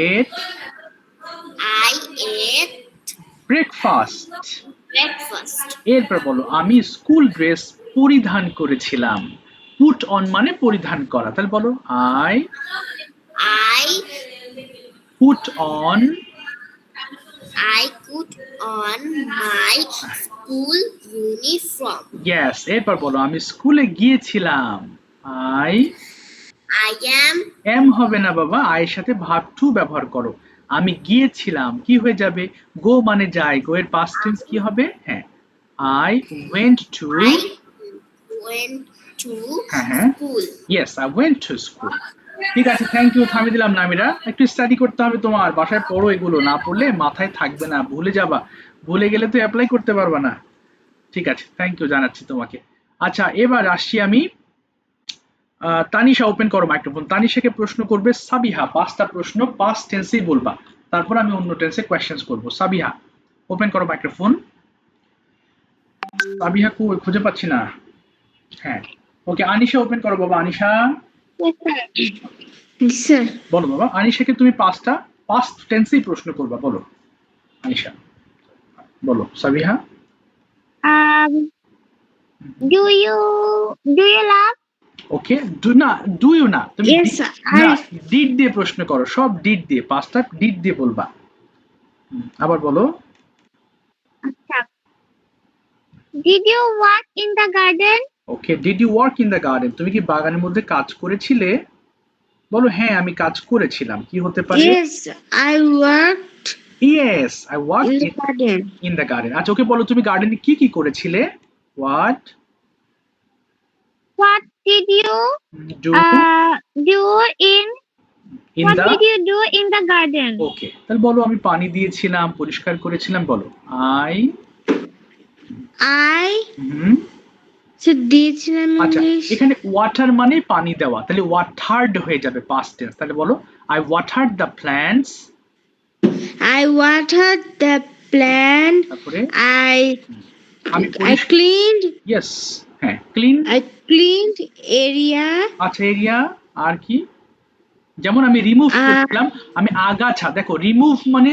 at ate breakfast. breakfast এরপর বলো, আমি স্কুল ড্রেস পরিধান করেছিলাম। পুট অন মানে পরিধান করা, তাহলে বলো, I I put on. put on my school uniform yes. এরপর বলো, আমি স্কুলে গিয়েছিলাম। আই I am এম হবে না বাবা, আয়ের সাথে ভার্ব টু ব্যবহার করো। আমি গিয়েছিলাম, কি হয়ে যাবে? গো মানে যাই, গো এর পাস্ট টেন্স কি হবে? হ্যাঁ, I went to. I went to হ্যাঁ school yes, I went to school. ঠিক আছে, থ্যাংক ইউ, থামিয়ে দিলাম নামিরা। একটু স্টাডি করতে হবে তোমার, বাসায় পড়ো, এগুলো না পড়লে মাথায় থাকবে না, ভুলে যাবা, ভুলে গেলে তো অ্যাপ্লাই করতে পারবা না। ঠিক আছে, থ্যাংক ইউ জানাচ্ছি তোমাকে। আচ্ছা, এবার আসছি আমি, তানিশা ওপেন করো মাইক্রোফোন। তানিশাকে প্রশ্ন করবে সাবিহা, 5টা প্রশ্ন পাস্ট টেন্সেই বলবা, তারপর আমি অন্য টেন্সে কোয়েশ্চেন্স করব। সাবিহা ওপেন করো মাইক্রোফোন। সাবিহা খুঁজে পাচ্ছি না। হ্যাঁ, ওকে, আনিশা ওপেন করো বাবা। আনিশা sir. বলো বাবা, আনিশাকে তুমি 5টা পাস্ট টেন্সেই প্রশ্ন করবা, বলো আনিশা, বলো Sabiha. Do you love? Okay, do you না, তুমি Yes, sir. না, ডিড দিয়ে প্রশ্ন করো, সব ডিড দিয়ে, 5টা ডিড দিয়ে বলবা। আবার বলো, Did you walk in the garden? Okay, did you work in the garden, তুমি কি বাগানের মধ্যে কাজ করেছিলে? বলো, হ্যাঁ আমি কাজ করেছিলাম। কি হতে পারে? Yes, I worked yes, I work in the garden. In the garden. আচ্ছা, ওকে বলো, তুমি গার্ডেনে কি কি করেছিলে? What What did you do do in? In What the. did you do in the garden? ওকে, তাহলে বলো, আমি পানি দিয়েছিলাম, পরিষ্কার করেছিলাম, বলো আই। I হুম, দিয়েছিলাম আচ্ছা, English. এখানে ওয়াটার মানে পানি দেওয়া, তাহলে ওয়াটার্ড হয়ে যাবে পাস্ট টেন্স, তাহলে বলো I watered the plants. I watered the plant. তারপরে I আমি I cleaned. ইয়েস, হ্যাঁ ক্লিন। I cleaned area. আচ্ছা এরিয়া, আর কি? যেমন আমি রিমুভ আহ, করছিলাম, আমি আগাছা, দেখো রিমুভ মানে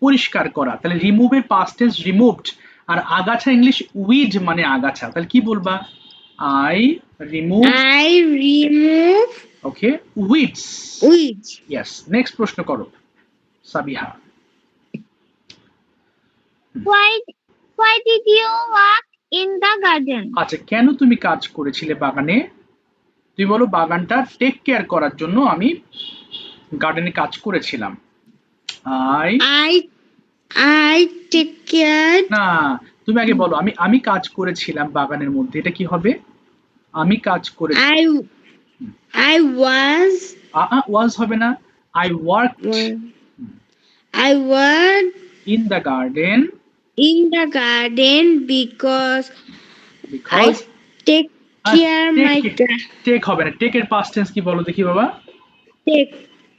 পরিষ্কার করা, তাহলে রিমুভের পাস্ট টেন্স রিমুভড, আর আগাছা ইংলিশ উইড মানে আগাছা, তাহলে কি বলবা? I remove, I remove okay, weeds. weeds. Yes, next প্রশ্ন করো Sabiha. Why did you walk in the garden? আচ্ছা, কেন তুমি কাজ করেছিলে বাগানে? তুমি বলো বাগানটা টেক কেয়ার করার জন্য আমি গার্ডেনে কাজ করেছিলাম। I, I take care. না, তুমি আগে বলো আমি কাজ করেছিলাম বাগানের মধ্যে, এটা কি হবে? আমি কাজ করে, I was ওয়াজ হবে না, I work in the garden in the garden because because, I take care my take হবে না, টেকের পাস্ট টেন্স কি বলো দেখি বাবা? take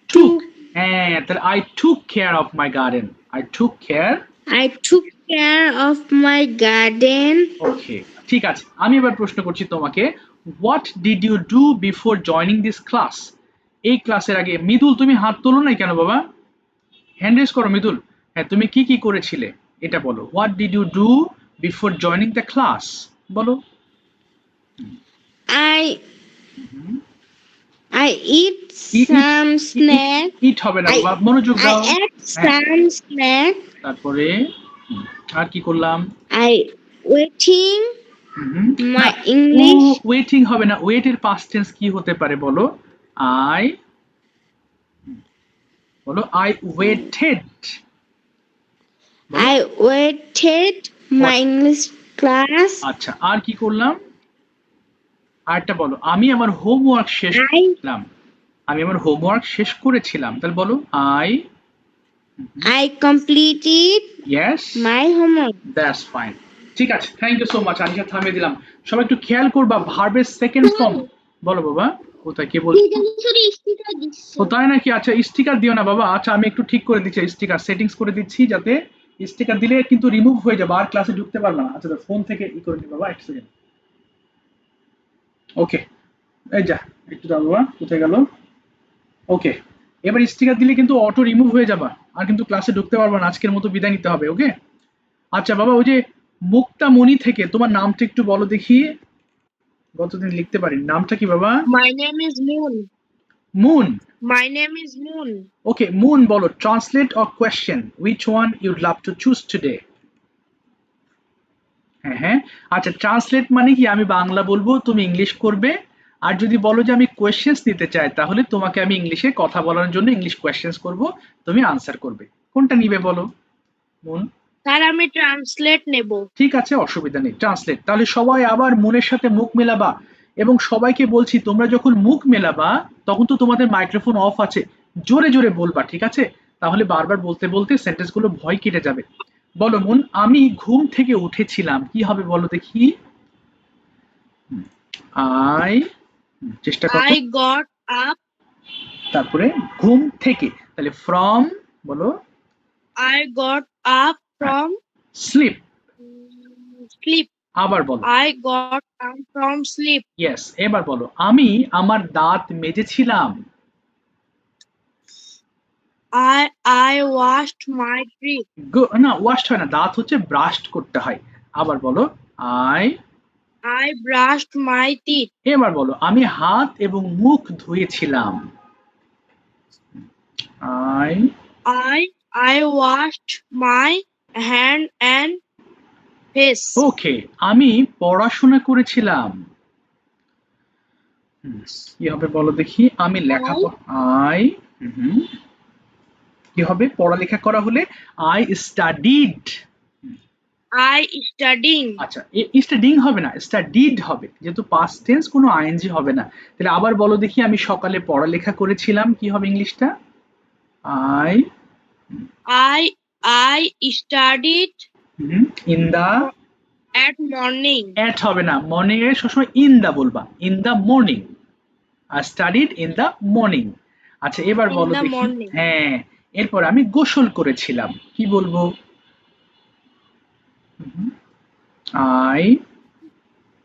took. হ্যাঁ, তাহলে I took care of my garden, I took care. I took care of my garden. Okay, ঠিক আছে, আমি এবার প্রশ্ন করছি তোমাকে, what did you do before joining this class? এই ক্লাসের আগে, মৃদুল তুমি হাত তোলো নাই কেন বাবা? হ্যান্ড রেজ করো মৃদুল। হ্যাঁ, তুমি কি কি করেছিলে এটা বলো, what did you do before joining the class, বলো। I eat some snack. Eat হবে না বাবা, মনোযোগ দাও। I ate some snack. তারপরে আর কি করলাম? I waiting my English. Waiting হবে না, ওয়েটের পাস্ট টেন্স কি হতে পারে বলো? আই, বলো I waited. I waited my English class. আচ্ছা, আর কি করলাম? আরেকটা বলো, আমি আমার হোমওয়ার্ক শেষ করেছিলাম, আমি আমার হোমওয়ার্ক শেষ করেছিলাম, তাহলে বলো I completed yes, my homework. That's fine. ঠিক আছে, thank you so much, Anisha থামিয়ে দিলাম। সবাই একটু খেয়াল করবা ভার্বের সেকেন্ড ফর্ম, বলো বাবা কোথায়, কে বলছো? ও তাই নাকি? আচ্ছা, স্টিকার দিও না বাবা। আচ্ছা, আমি একটু ঠিক করে দিচ্ছি, স্টিকার সেটিংস করে দিচ্ছি, যাতে স্টিকার দিলে কিন্তু রিমুভ হয়ে যাবে, আর ক্লাসে ঢুকতে পারবে না। আচ্ছা, ফোন থেকে ই করে নি বাবা, এক সেকেন্ড। ওকে, এই যা, একটু দাও বাবা, কোথায় গেল? ওকে, এবার স্টিকার দিলে কিন্তু অটো রিমুভ হয়ে যাবা, আর কিন্তু ক্লাসে ঢুকতে পারবা না, আজকের মতো বিদায় নিতে হবে। ওকে, আচ্ছা বাবা, ওই যে মুক্তামণি থেকে তোমার নামটা একটু বলো দেখি, গতদিন লিখতে পারি, নামটা কি বাবা? My name is Moon. Moon. My name is Moon. Okay, Moon বলো, translate or question, which one you'd love to choose today? হ্যাঁ হ্যাঁ, আচ্ছা, ট্রান্সলেট মানে কি আমি বাংলা বলবো, তুমি ইংলিশ করবে, আর যদি বলো যে আমি কোয়েশ্চেন্স নিতে চাই, তাহলে তোমাকে আমি ইংলিশে কথা বলার জন্য ইংলিশ কোয়েশ্চেন্স করব, তুমি আনসার করবে। কোনটা নিবে বলো মুন? স্যার আমি ট্রান্সলেট নেব। ঠিক আছে, অসুবিধা নেই, ট্রান্সলেট। তাহলে সবাই আবার মনের সাথে মুখ মেলাবা, এবং সবাইকে বলছি তোমরা যখন মুখ মেলাবা তখন তো তোমাদের মাইক্রোফোন অফ আছে, জোরে জোরে বলবা, ঠিক আছে? তাহলে বারবার বলতে বলতে সেন্টেন্সগুলো ভয় কেটে যাবে। বলো মুন, আমি ঘুম থেকে উঠেছিলাম, কি হবে বলো দেখি? আই, চেষ্টা করো। I got up. তারপরে ঘুম থেকে, তাহলে ফ্রম, বলো। I got up from sleep, sleep. আবার বলো। I got up from sleep. Yes, এবার বলো, আমি আমার দাঁত মেজেছিলাম। I washed my teeth. না, ওয়াশড হয় না, দাঁত হচ্ছে ব্রাশড করতে হয়। আবার বলো, I brushed my teeth. এবার বলো, আমি হাত এবং মুখ ধুয়েছিলাম। I washed my hand and face. ওকে, আমি পড়াশোনা করেছিলাম। কি হবে বলো দেখি? আমি লেখাপড়া, কি হবে পড়ালেখা করা হলে? I studied. I studying. আচ্ছা, স্টাডিং হবে না, স্টাডিড হবে, যেহেতু পাস্ট টেন্স, কোনো আইএনজি হবে না। তাহলে আবার বলো দেখি, আমি সকালে পড়ালেখা করেছিলাম, কি হবে ইংলিশটা? I studied in the, at morning. At হবে না, মর্নিং এর সবসময় ইন দা বলবা, ইন দা মর্নিং। আর স্টাডিড ইন দা মর্নিং। আচ্ছা, এবার In বলো the দেখি। morning. হ্যাঁ, এরপর আমি গোসল করেছিলাম, কি বলবো? আই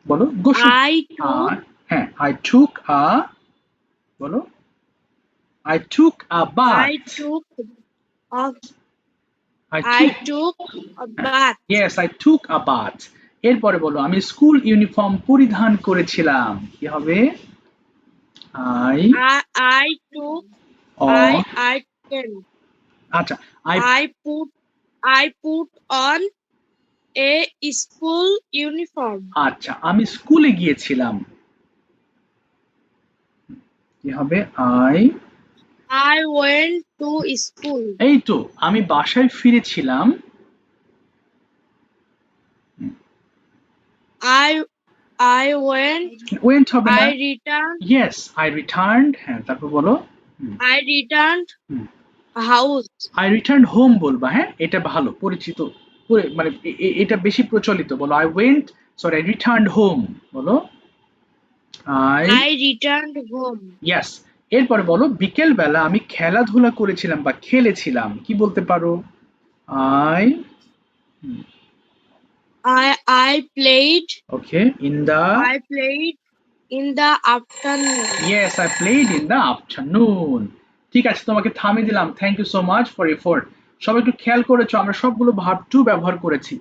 বলো গো শুরু। I took হ্যাঁ I took a বলো I took a I bath. took a I I took took a bath. Yes, I took a bath. এরপরে বলো আমি স্কুল ইউনিফর্ম পরিধান করেছিলাম। কি হবে? I I took or I can আচ্ছা I I put on a school uniform. আচ্ছা আমি স্কুলে গিয়েছিলাম। কি হবে? I went to school. এই তো আমি বাসায় ফিরেছিলাম। I went went হবে না? I returned Yes, I returned হ্যাঁ তারপর বলো I returned hmm. house. I returned home বলবা হ্যাঁ এটা ভালো পরিচিত মানে এটা বেশি প্রচলিত বলো I returned home বলো I returned home. yes এরপরে বলো বিকেল বেলা আমি খেলাধুলা করেছিলাম বা খেলেছিলাম কি বলতে পারো I I played okay in the I played in the afternoon. yes I played in the afternoon ঠিক আছে তোমাকে থামিয়ে দিলাম thank you so much for effort সবাই একটু খেয়াল করেছো আমরা সবগুলো ভার্ব টু ব্যবহার করেছি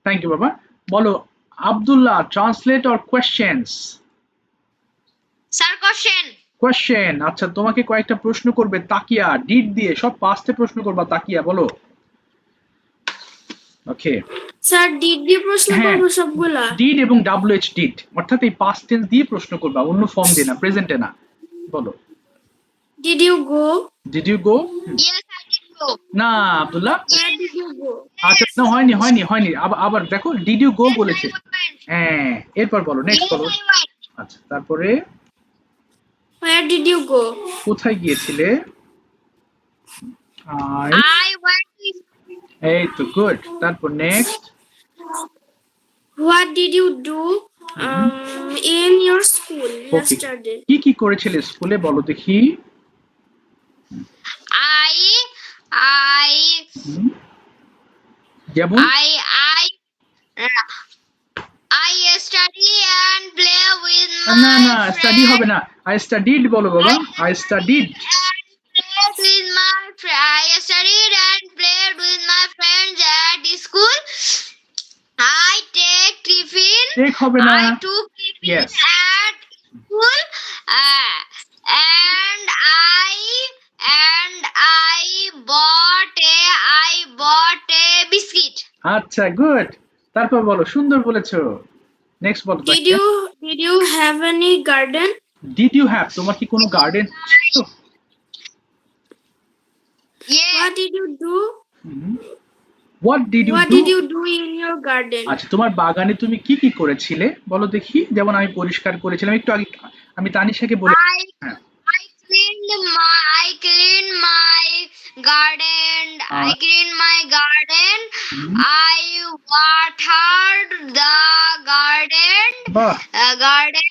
থ্যাংক ইউ বাবা বলো Abdullah translate or questions sir question question আচ্ছা তোমাকে কয়েকটা প্রশ্ন করবে তাকিয়া ডিড দিয়ে সব পাস্টে প্রশ্ন করবা তাকিয়া বলো ওকে স্যার ডিড দিয়ে প্রশ্ন হ্যাঁ। করবো সবগুলা ডিড এবং WH ডিড অর্থাৎ এই পাস্ট টেন্স দিয়ে প্রশ্ন করবা অন্য ফর্ম দিয়ে না প্রেজেন্টে না বলো did you go did you go yes I did go না Abdullah where did you go আচ্ছা না হয়নি আবার দেখো ডিড ইউ গো বলেছে হ্যাঁ এরপর বলো নেক্সট বলো আচ্ছা তারপরে ওয়্যার ডিড ইউ গো কোথায় গিয়েছিলে আই ওয়েন্ট টু এই তো গুড তারপর next what did you do in your school yesterday কি করেছিলে স্কুলে বলো দেখি I যেমন I study and play with না my স্টাডি হবে না আই স্টাডিড বলো বাবা I studied I studied and played with my friends at school. I take tiffin. Take হবে না I took tiffin Yes. at school, and I bought a biscuit. আচ্ছা good তারপর বলো সুন্দর বলেছো নেক্সট বলো did you have any garden did you have তোমার কি কোনো গার্ডেন ছিল Yes. What did you do what did you what do did you do in your garden আচ্ছা তোমার বাগানে তুমি কি করেছিলে বলো দেখি যেমন আমি পরিষ্কার করেছিলাম একটু আগে আমি তানিশাকে বলে হ্যাঁ I cleaned my garden. I cleaned my garden. I watered the garden. বাহ Garden.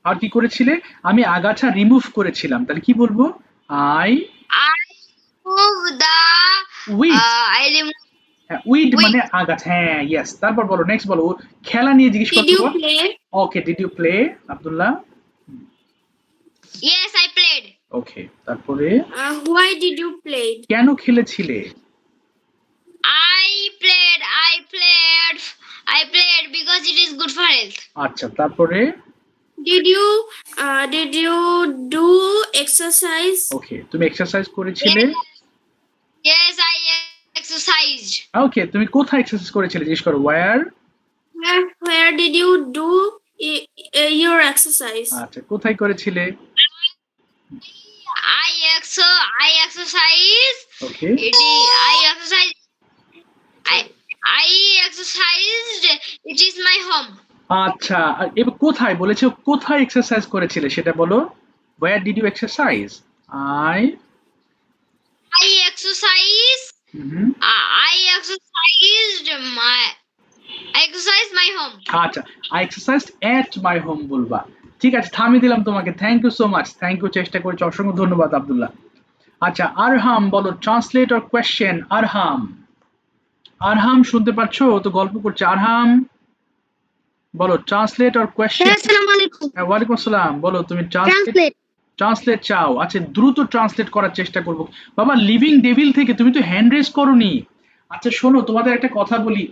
আর কি করেছিলে আমি আগাছা রিমুভ করেছিলাম তাহলে কি বলবো I I removed the. Weed I removed. Weed Weed. মানে আগাছা হ্যাঁ ইয়েস তারপর বলো নেক্সট বলো খেলা নিয়ে জিজ্ঞেস ডিড ইউ করছো play okay did you play Abdullah Yes, I played. Okay তারপরে হোয়াই ডিড ইউ প্লে কেন খেলেছিলে I played because it is good for health. আচ্ছা তারপরে did you do exercise okay তুমি এক্সারসাইজ করেছিলে Yes, I exercised. ওকে তুমি কোথায় exercise করেছিলে জিজ্ঞেস করো wire where did you do your exercise আচ্ছা কোথায় করেছিলে I exercise. Okay I exercised. It is my home. আচ্ছা আর এবার কোথায় বলেছো কোথায় এক্সারসাইজ করেছিলে সেটা বলো where did you exercise I exercise. I exercised my home. আচ্ছা I exercised at my home বলবা ঠিক আছে থামিয়ে দিলাম তোমাকে thank you so much thank you চেষ্টা করেছো অসংখ্য ধন্যবাদ আব্দুল্লাহ আচ্ছা আরহাম বলো translate or question Arham Arham শুনতে পাচ্ছো? ও তো গল্প করছে। আরহাম বলো ট্রান্সলেট অর কোয়েশ্চেন। আসসালামু আলাইকুম। ওয়ালাইকুম আসসালাম, বলো তুমি ট্রান্সলেট। ট্রান্সলেট চাও? আচ্ছা দ্রুত ট্রান্সলেট করার চেষ্টা করব। বাবা লিভিং ডেভিল থেকে তুমি তো হ্যান্ড রেজ করোনি। আচ্ছা শোনো, তোমাদের একটা কথা বলি।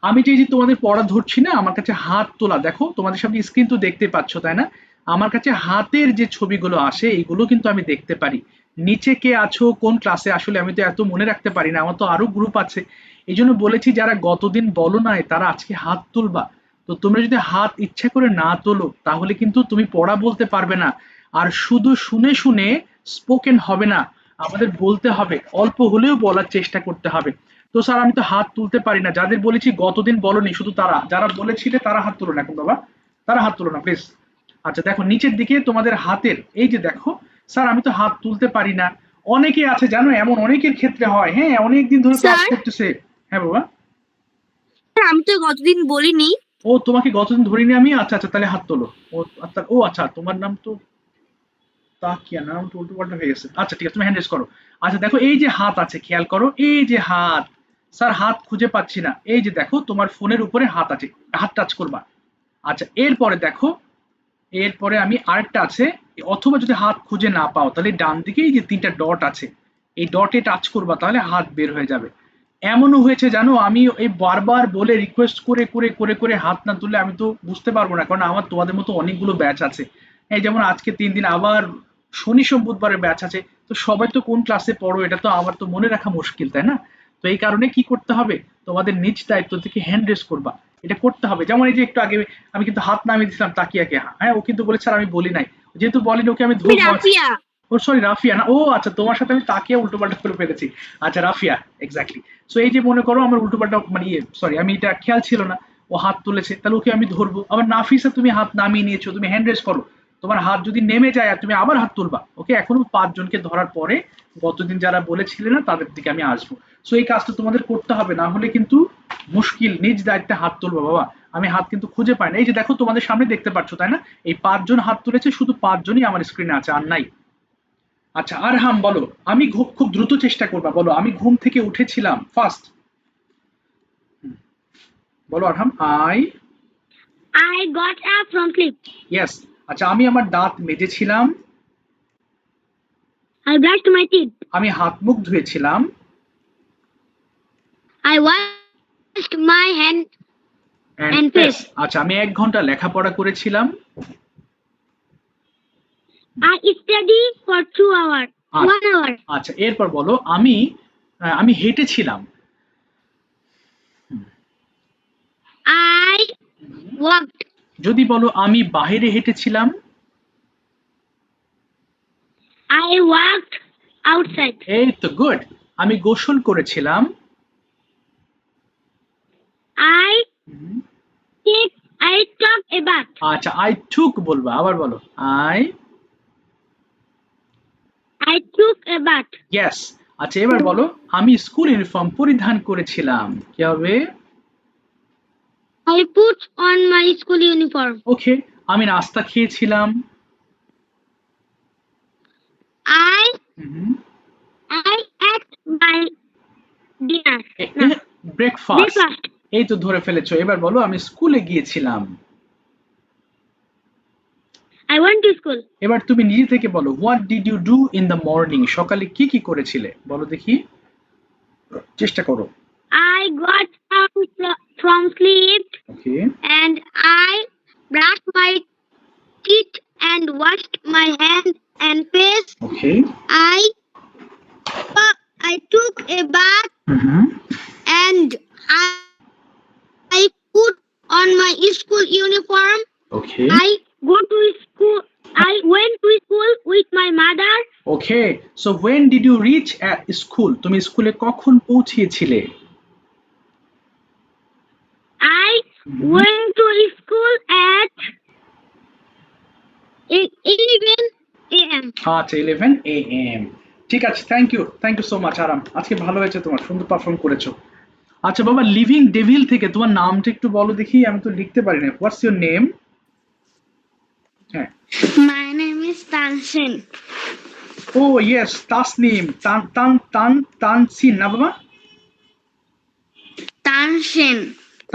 আমি যে তোমাদের পড়া ধরছি না, আমার কাছে হাত তোলা, দেখো তোমাদের সামনে স্ক্রিন তো দেখতে পাচ্ছ তাই না? আমার কাছে হাতের যে ছবিগুলো আসে এইগুলো কিন্তু আমি দেখতে পারি। নিচে কে আছো, কোন ক্লাসে, আসলে আমি তো এত মনে রাখতে পারি না, আমার তো আরো গ্রুপ আছে। এই জন্য বলেছি যারা গতদিন বলো নাই তারা আজকে হাত তুলবা। তো তোমরা যদি হাত ইচ্ছা করে না তোলো তাহলে কিন্তু তুমি পড়া বলতে পারবে না। আর শুধু শুনে শুনে স্পোকেন হবে না, আমাদের বলতে হবে, অল্প হলেও বলার চেষ্টা করতে হবে। তো স্যার আমি তো হাত তুলতে পারি না, যাদের বলেছি গতদিন বলনি শুধু তারা, যারা বলেছিলে তারা হাত তুলো না এখন বাবা, তারা হাত তুলো না প্লিজ। আচ্ছা দেখো নিচের দিকে তোমাদের হাতের এই যে দেখো, স্যার আমি তো হাত তুলতে পারি না। অনেকে আছে জানো, এমন অনেকের ক্ষেত্রে হয়, হ্যাঁ অনেকদিন ধরে ক্লাস স্যার করতেছে। হ্যাঁ বাবা। আমি তো গতদিন বলিনি। ও তোমাকে গতদিন ধরিনি আমি, আচ্ছা আচ্ছা তাহলে হাত তোলো। ও আচ্ছা, ও আচ্ছা তোমার নাম তো তাকিয়া, নাম তো উল্টো পাল্টা হয়ে গেছে। আচ্ছা ঠিক আছে তুমি হ্যান্ড রেজ করো। আচ্ছা দেখো এই যে হাত আছে, খেয়াল করো এই যে হাত। স্যার হাত খুঁজে পাচ্ছি না, এই যে দেখো তোমার ফোনের উপরে হাত আছে, হাত টাচ করবা। আচ্ছা এরপরে দেখো, এরপরে আমি আরেকটা আছে, অথবা যদি হাত খুঁজে না পাও তাহলে ডান দিকে এই যে তিনটা ডট আছে, এই ডটে টাচ করবা তাহলে হাত বের হয়ে যাবে। এমনও হয়েছে জানো, আমি এই বারবার বলে রিকোয়েস্ট করে করে করে করে হাত না তুললে আমি তো বুঝতে পারবো না, কারণ আমার তোমাদের মতো অনেকগুলো ব্যাচ আছে। এই যেমন আজকে 3 দিন আবার শনি সোম বুধবারের ব্যাচ আছে। তো সবাই তো কোন ক্লাসে পড়ো এটা তো আমার তো মনে রাখা মুশকিল তাই না? তো এই কারণে কি করতে হবে, তোমাদের নিজ দায়িত্ব থেকে হ্যান্ড রেজ করবা, এটা করতে হবে। যেমন এই যে একটু আগে আমি কিন্তু হাত নামিয়ে দিয়েছিলাম তাকিয়াকে, হ্যাঁ ও কিন্তু বলেছে স্যার আমি বলি নাই, যেহেতু বলিনি ওকে আমি আমি ধরবো। রাফিয়া। ও সরি রাফিয়া না, ও আচ্ছা তোমার সাথে আমি তাকিয়া উল্টো পাল্টা করে ফেলেছি। আচ্ছা রাফিয়া, এক্স্যাক্টলি। সো এই যে মনে করো আমার উল্টো পাল্টা মানে সরি আমি এটা খেয়াল ছিল না, ও হাত তুলেছে তাহলে ওকে আমি ধরবো। আবার নাফিসা তুমি হাত নামিয়ে নিয়েছো, তুমি হ্যান্ড রেজ করো। তোমার হাত যদি নেমে যায় আর তুমি আবার হাত তুলবা, ওকে এখনো 5 জনকে ধরার পরে গতদিন যারা বলেছিলে না তাদের দিকে আমি আসবো। সো এই কাজটা তোমাদের করতে হবে, না হলে কিন্তু মুশকিল। নিজ দায়িত্বে হাত তুলবো বাবা, আমি হাত কিন্তু খুঁজে পাই না। এই যে দেখো তোমাদের সামনে দেখতে পাচ্ছ তাই না, এই 5 জন হাত তুলেছে, শুধু 5 জনই আমার স্ক্রিনে আছে আর নাই। আচ্ছা আরহাম বলো, আমি খুব দ্রুত চেষ্টা করবা, বলো আমি ঘুম থেকে উঠেছিলাম ফার্স্ট। বলো Arham. I I got up from sleep. Yes. আচ্ছা আমি আমার দাঁত মেজেছিলাম। I brushed my teeth. আমি হাত মুখ ধুয়েছিলাম। I washed my hand and and face। face. আচ্ছা আমি 1 ঘন্টা লেখাপড়া করেছিলাম। I studied for 2 hours. 1 hour. আচ্ছা এরপর বলো আমি আমি হেঁটেছিলাম। I walked. যদি বলো আমি বাইরে হেঁটেছিলাম। I walked outside. এই তো গুড। আমি গোসল করেছিলাম। I took a bath. আচ্ছা আই টুক বলবা, আবার বলো I took a bath. Yes. আচ্ছা এবার বলো আমি স্কুল ইউনিফর্ম পরিধান করেছিলাম, কি হবে? I put on my school uniform. ওকে। আমি নাস্তা খেয়েছিলাম। I ate my dinner. Breakfast. Breakfast. এই তো ধরে ফেলেছো। এবার বলো আমি স্কুলে গিয়েছিলাম। I went to school. এবার তুমি নিজে থেকে বলো what did you do in the morning, সকালে কি কি করেছিলে বলো দেখি, চেষ্টা করো। I got up from sleep okay and I brushed my teeth and washed my hands and face. Okay I took a bath and I put on my school uniform. Okay I go to school. I went to school with my mother. Okay. So when did you reach at school, তুমি স্কুলে কখন পৌঁছেছিলে? I went to school at 11 a.m. আচ্ছা 11 AM। ঠিক আছে, thank you so much আরাম, আজকে ভালো হয়েছে, তোমার সুন্দর পারফর্ম করেছো। আচ্ছা বাবা লিভিং ডেভিল থেকে তোমার নামটা একটু বলো দেখি, আমি তো লিখতে পারি না। What's your name? হ্যাঁ। My name is Tansin. ও ইয়েস তাসনিম, তানসিন না বাবা? তানসেন।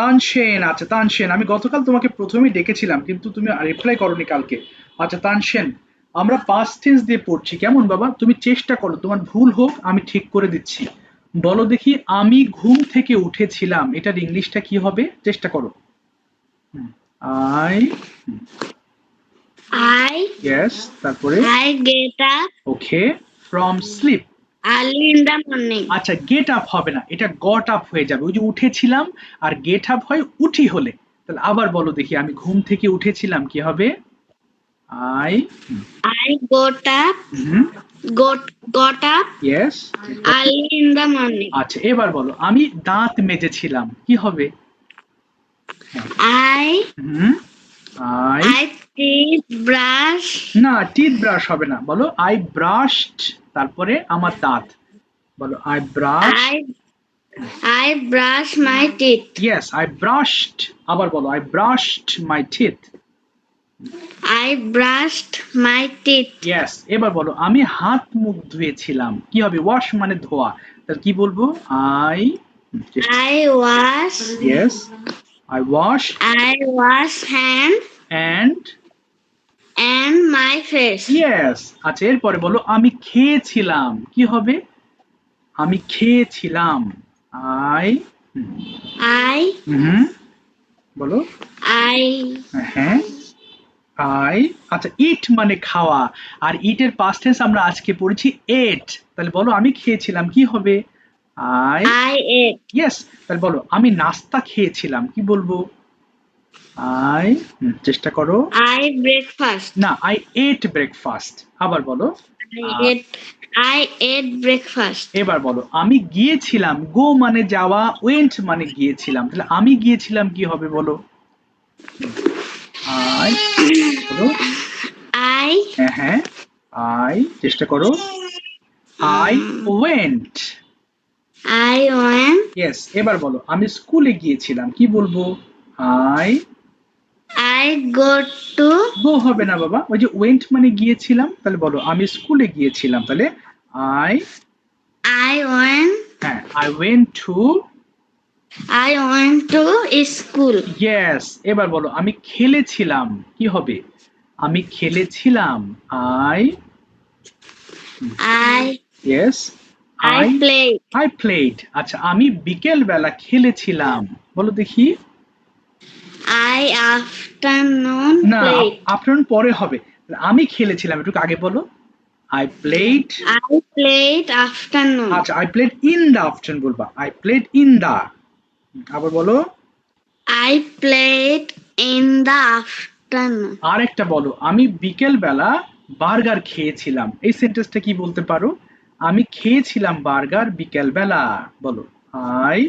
তানসেন, আচ্ছা তানসেন, আমি গতকাল তোমাকে প্রথমেই ডেকেছিলাম কিন্তু তুমি রিপ্লাই করোনি কালকে। আচ্ছা তানসেন, আমরা পাস্ট টেন্স দিয়ে পড়ছি, কেমন বাবা? তুমি চেষ্টা করো, তোমার ভুল হোক আমি ঠিক করে দিচ্ছি। বলো দেখি, আমি ঘুম থেকে উঠেছিলাম, এটার ইংলিশটা কি হবে? চেষ্টা করো। আই, আই ইয়েস, তারপরে I get up okay, from sleep. Early in the morning. আচ্ছা গেট আপ হবে না, এটা গট আপ হয়ে যাবে। ওই যে উঠেছিলাম, আর গেট আপ হয় উঠি হলে। তাহলে আবার বলো দেখি, আমি ঘুম থেকে উঠেছিলাম, কি হবে? I, I got up got up yes, early in the morning. আচ্ছা এবার বলো, আমি দাঁত মেজেছিলাম, কি হবে? I hmm, I, I teeth brush না টিথ ব্রাশ হবে না, বলো আই ব্রাশড, তারপরে আমার দাঁত, বলো I brush, I I brush my teeth. Yes I brushed, আবার বলো I brushed my teeth. I brushed my teeth. Yes, এবার বলো, আমি হাত মুখ ধুয়েছিলাম, কি হবে? ওয়াশ মানে ধোয়া, তাহলে কি বলবো? I, I wash yes I wash hand and, and my face. Yes, আচ্ছা এরপরে বলো, আমি খেয়েছিলাম, কি হবে? আমি খেয়েছিলাম, আই, I হুম, বলো, I হ্যাঁ আই, আচ্ছা ইট মানে খাওয়া, আর ইটের পাস্ট টেন্স আমরা আজকে পড়েছি এট, তাহলে বলো আমি খেয়েছিলাম, কি হবে? I, I ate. ইয়েস, তাহলে বলো আমি নাস্তা খেয়েছিলাম, কি বলবো? আই, চেষ্টা করো। I breakfast. না, আই এট ব্রেকফাস্ট, আবার বলো। I ate breakfast. এবার বলো, আমি গিয়েছিলাম, গো মানে যাওয়া, ওয়েন্ট মানে গিয়েছিলাম, তাহলে আমি গিয়েছিলাম, কি হবে বলো? আই, বলো, I হ্যাঁ হ্যাঁ, আই, চেষ্টা করো। I went, I went. Yes, এবার বলো, আমি স্কুলে গিয়েছিলাম, কি বলবো? I, I go to. গো হবে না বাবা, ওই যে ওয়েন্ট মানে গিয়েছিলাম, তাহলে বলো আমি স্কুলে গিয়েছিলাম, তাহলে আই, I went. হ্যাঁ I went to, I went to school. Yes, এবার বলো আমি খেলেছিলাম, কি হবে? আমি খেলেছিলাম, I, I yes I played. I played, আচ্ছা আমি বিকেল বেলা খেলেছিলাম, বলো দেখি। I afternoon না, played. আফটারনুন পরে হবে, আমি খেলেছিলাম একটু আগে বলো। I played, I played afternoon. আচ্ছা I played in the afternoon বলবা, আই প্লেড ইন দা, আবার বলো। I played in the afternoon. আর একটা বলো, আমি বিকেল বেলা বার্গার খেয়েছিলাম, এই সেন্টেন্সটা কি বলতে পারো? আমি খেয়েছিলাম বার্গার বিকেল বেলা, বলো। I,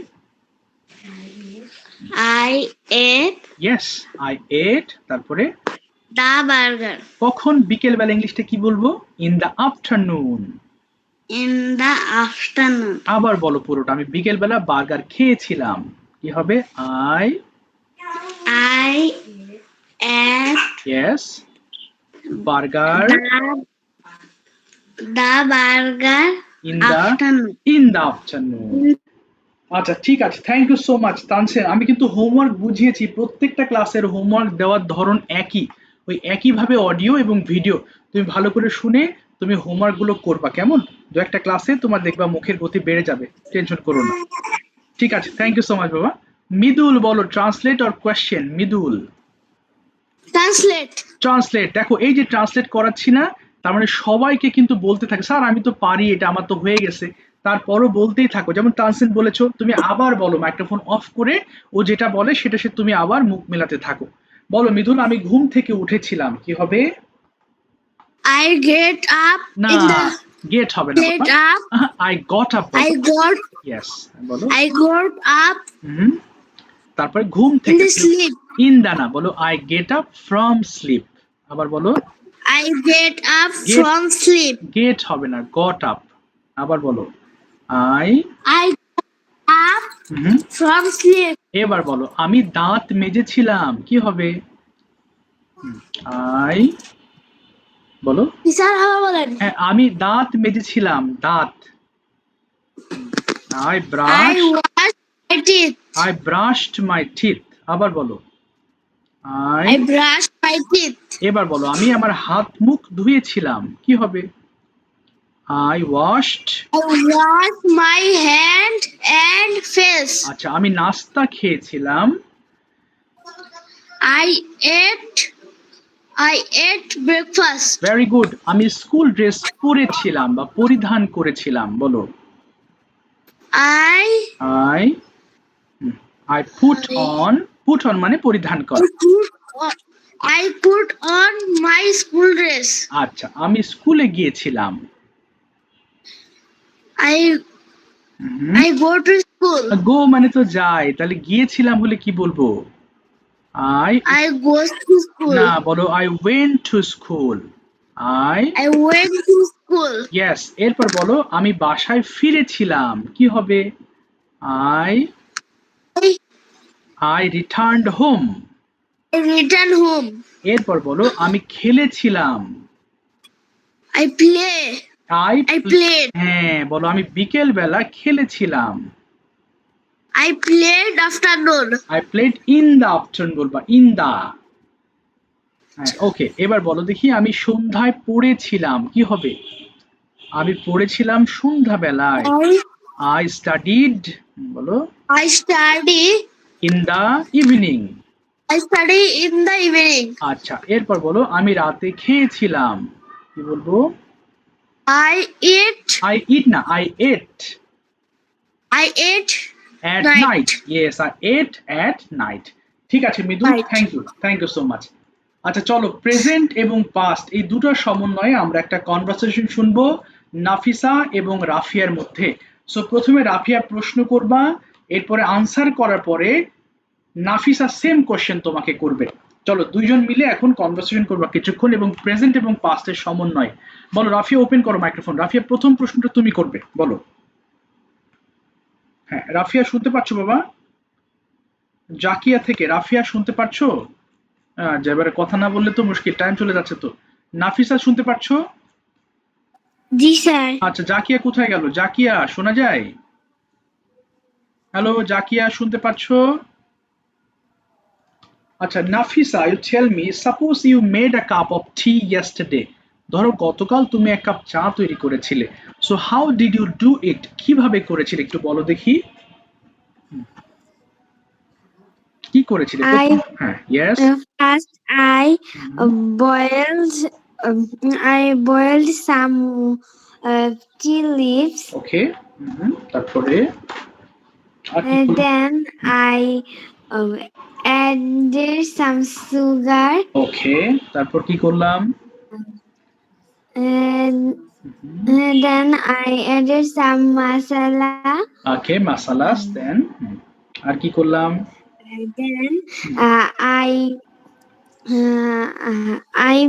I ate yes I ate, তারপরে the burger কখন বিকেল বেলা ইংলিশটা কি বলবো? In the afternoon. in the afternoon. আবার বলো পুরোটা, আমি বিকেল বেলা বার্গার খেয়েছিলাম, কি হবে? I, I ate yes burger the burger in the, afternoon. In the afternoon. আচ্ছা ঠিক আছে, thank you so much Tansen. আমি কিন্তু হোমওয়ার্ক বুঝিয়েছি, প্রত্যেকটা ক্লাসের হোমওয়ার্ক দেওয়ার ধরন একই, ওই একইভাবে অডিও এবং ভিডিও তুমি ভালো করে শুনে তুমি হোমওয়ার্ক গুলো করবা, কেমন? দু একটা ক্লাসে তোমার দেখবা মুখের গতি বেড়ে যাবে, টেনশন করো না। ঠিক আছে, থ্যাংক ইউ সো মাচ বাবা। মিদুল বলো, translate or question? Midul, Translate. Translate. দেখো এই যে ট্রান্সলেট করাচ্ছি না, তার মানে সবাইকে কিন্তু বলতে থাকে, স্যার আমি তো পারি, এটা আমার তো হয়ে গেছে, তারপরও বলতেই থাকো। যেমন ট্রান্সলেট বলেছো, তুমি আবার বলো, মাইক্রোফোন অফ করে ও যেটা বলে সেটা সে তুমি আবার মুখ মেলাতে থাকো। বলো মিথুন, আমি ঘুম থেকে উঠেছিলাম, কি হবে? I get up না, in the গেট হবে না, get up. I got up, I got yes বলো। I got up হুম, তারপরে ঘুম in থেকে, the sleep. ইন দা না, বলো I get up from sleep, আবার বলো। I get up Get- from sleep. Get হবে না, গট আপ, আবার বলো। I, I got up from sleep. এবার বলো, আমি দাঁত মেজেছিলাম, কি হবে? আই, বলো। স্যার আবার বলেন। হ্যাঁ, আমি দাঁত মেজেছিলাম, দাঁত। I I brush, washed my teeth. I brushed my teeth. আবার বলো। I brushed my teeth. এবার বলো আমি আমার হাত মুখ ধুয়েছিলাম, কি হবে? I washed। I washed my hand and face. আচ্ছা আমি নাস্তা খেয়েছিলাম। I ate breakfast. Very good. আমি স্কুল ড্রেস পরেছিলাম বা পরিধান করেছিলাম, বলো। I I I put on, put on মানে পরিধান করা। I put on my school dress. আচ্ছা আমি স্কুলে গিয়েছিলাম। I go to school. গো মানে তো যাই, তাহলে গিয়েছিলাম হলে কি বলবো? I go to school. না, বলো I went to school। I went to school. Yes. এরপর বলো আমি বাসায় ফিরেছিলাম, কি হবে? I returned home। I returned home. এরপর বলো আমি খেলেছিলাম। I played. হ্যাঁ, বলো আমি বিকেল বেলা খেলেছিলাম। I played afternoon. I played in the afternoon বলবা, in the। হ্যাঁ, ওকে। এবার বলো দেখি আমি সন্ধ্যায় পড়েছিলাম, কি হবে? আমি পড়েছিলাম সন্ধ্যাবেলায়। I studied, বলো, I study in the evening। in the evening. আচ্ছা এরপর বলো আমি রাতে খেয়েছিলাম, কি বলবো? I ate I eat না, I ate at Night. night। Yes, I ate at night। ঠিক আছে Mridu, Night. Thank you so much. আচ্ছা চলো প্রেজেন্ট এবং পাস্ট এই দুটোর সমন্বয়ে আমরা একটা কনভারসেশন শুনবো নাফিসা এবং রাফিয়ার মধ্যে। সো প্রথমে রাফিয়া প্রশ্ন করবা, এরপরে আনসার করার পরে নাফিসা সেম কোশ্চেন তোমাকে করবে। চলো দুইজন মিলে এখন কনভারসেশন করবা কিছুক্ষণ এবং প্রেজেন্ট এবং পাস্টের সমন্বয়। বলো রাফিয়া, ওপেন করো মাইক্রোফোন। রাফিয়া প্রথম প্রশ্নটা তুমি করবে, বলো। হ্যাঁ রাফিয়া শুনতে পাচ্ছ বাবা? জাকিয়া থেকে রাফিয়া শুনতে পাচ্ছো? এবারে কথা না বললে তো মুশকিল, টাইম চলে যাচ্ছে তো। নাফিসা শুনতে পাচ্ছো? জি স্যার। আচ্ছা জাকিয়া কোথায় গেল? জাকিয়া শোনা যায়? হ্যালো জাকিয়া শুনতে পাচ্ছো? আচ্ছা Nafisa, you tell me, suppose you made a cup of tea yesterday. ধরো গতকাল তুমি এক কাপ চা তৈরি করেছিলে। So how did you do it? কিভাবে করেছিলে একটু বলো দেখি। কি করেছিলে? হ্যাঁ yes. First, I boiled some tea leaves. ওকে, তারপরে আর কি করলে? Then I added some sugar. ওকে, তারপর কি করলাম? And then I added some masala. ওকে, মাসালাস। দেন আর কি করলাম? Then I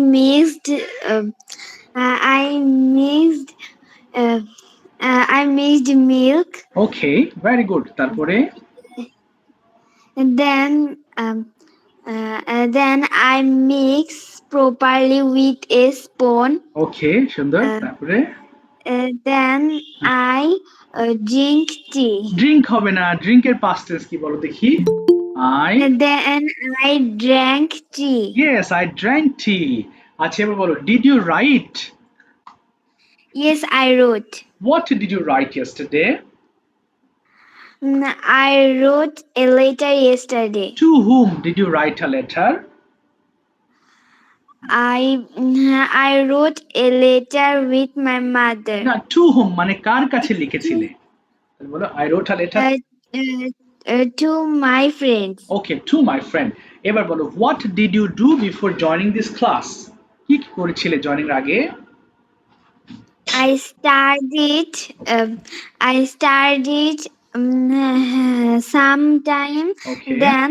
mixed milk. Okay, very good. তারপরে And then I mix properly with a spoon. ওকে, সুন্দর। তারপরে Then I drink tea. Drink হবে না, ড্রিঙ্কের পাস্ট টেন্স কি বলো দেখি। And then I drank tea. Yes, I drank tea. আচ্ছা এবার বলো, did you write? Yes, I wrote. What did you write yesterday? I wrote a letter yesterday. To whom did you write a letter? I wrote a letter with my mother. না, to whom মানে কার কাছে লিখেছিলে? বলো I wrote a letter. To my friends. Okay, to my friend. এবার বলো what did you do before joining this class? কি করেছিলে জয়নিং আগে? I studied sometime. Okay. Then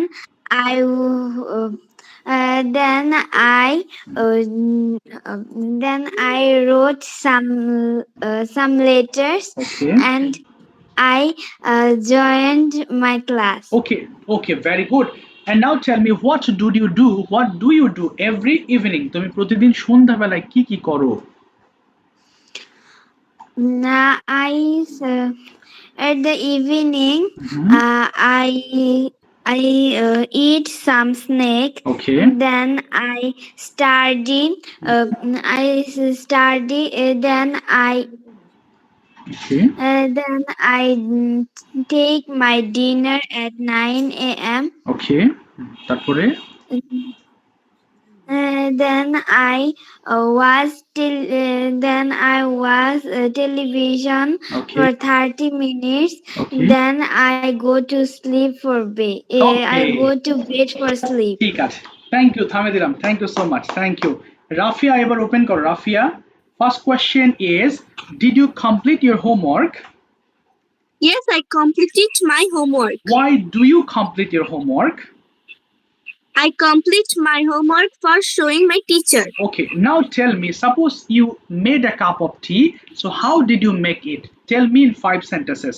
I wrote some letters. Okay. And I joined my class. Okay, very good. And now tell me, what do you do every evening? তুমি প্রতিদিন সন্ধ্যাবেলায় কি কি করো? at the evening, I eat some snake. Okay. Then I study. Then Okay. I take my dinner at 9 a.m. Okay. তারপরে Then I watch television Okay. for 30 minutes. Okay. Then I go to sleep for bed. I Okay. go to bed for sleep. ঠিক আছে, thank you, থামে দিলাম, thank you so much, thank you. Rafia এবার open করো। Rafia, first question is, did you complete your homework? Yes, I completed my homework. Why do you complete your homework? I complete my homework for showing my teacher. Okay, now tell me, suppose you made a cup of tea, so how did you make it? Tell me in 5 sentences.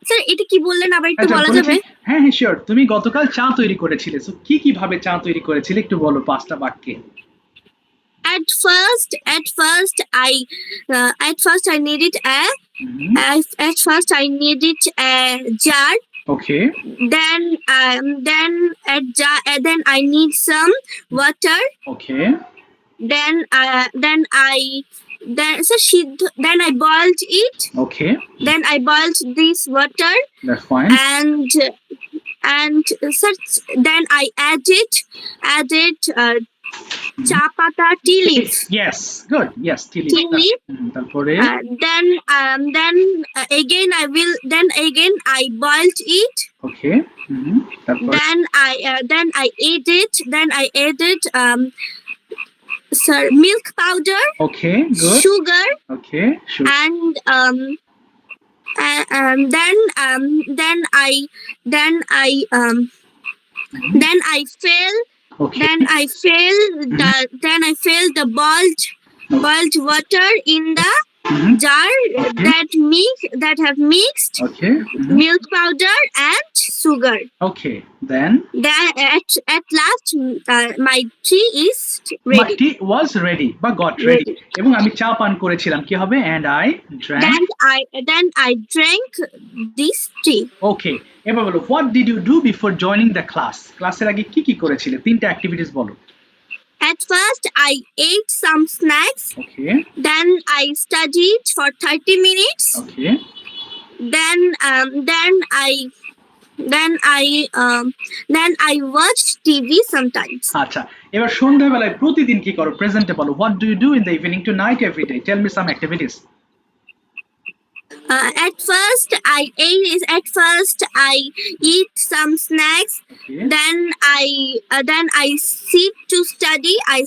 Sir এটা কি বললেন আবার একটু আচ্ছা, বলা বলেছি। যাবে? হ্যাঁ হ্যাঁ শিওর। তুমি গতকাল চা তৈরি করেছিলে, সো কি কি ভাবে চা তৈরি করেছিলে একটু বলো 5টা বাক্যে। At first I needed a jar. Okay. Then I need some water. Okay. Then I boiled it. Okay. Then I boiled this water That's fine. and then I added cha pata tea leaf. Yes, good. Yes, tea leaf. Tea leaf. তারপরে Then again I boiled it. Okay. তারপর Then I added milk powder, Okay, good. sugar, Okay, sure. and then I fill Okay. then I fill the boiled water in the jar that have mixed Okay. milk powder and sugar. Okay. Then Then at last my tea is my ready. tea was ready বা got ready. এবং আমি চা পান করেছিলাম, কি হবে? And I drank. Then I drank this tea. Okay. এবার বলো, what did you do before joining the class? ক্লাসের আগে কি কি করেছিলে? 3টা অ্যাক্টিভিটিস বলো। At first I ate some snacks. Okay. Then I studied for 30 minutes. Okay. Then I watched TV sometimes. আচ্ছা, এবার সন্ধ্যাবেলায় প্রতিদিন কি করো? প্রেজেন্টে বলো, what do you do in the evening to night every day? Tell me some activities. At first I eat some snacks. Okay. Then I sit to study. I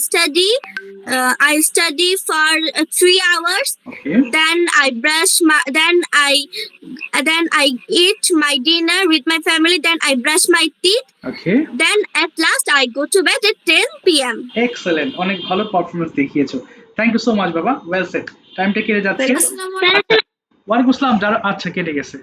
study for 3 hours. Okay. Then I eat my dinner with my family. Then I brush my teeth. Okay. Then at last I go to bed at 10 p.m. Excellent, অনেক ভালো performance দেখিয়েছো। Thank you so much বাবা, well said. টাইমটা কেটে যাচ্ছে। ওয়ালাইকুম আসসালাম। আচ্ছা, কেটে গেছে।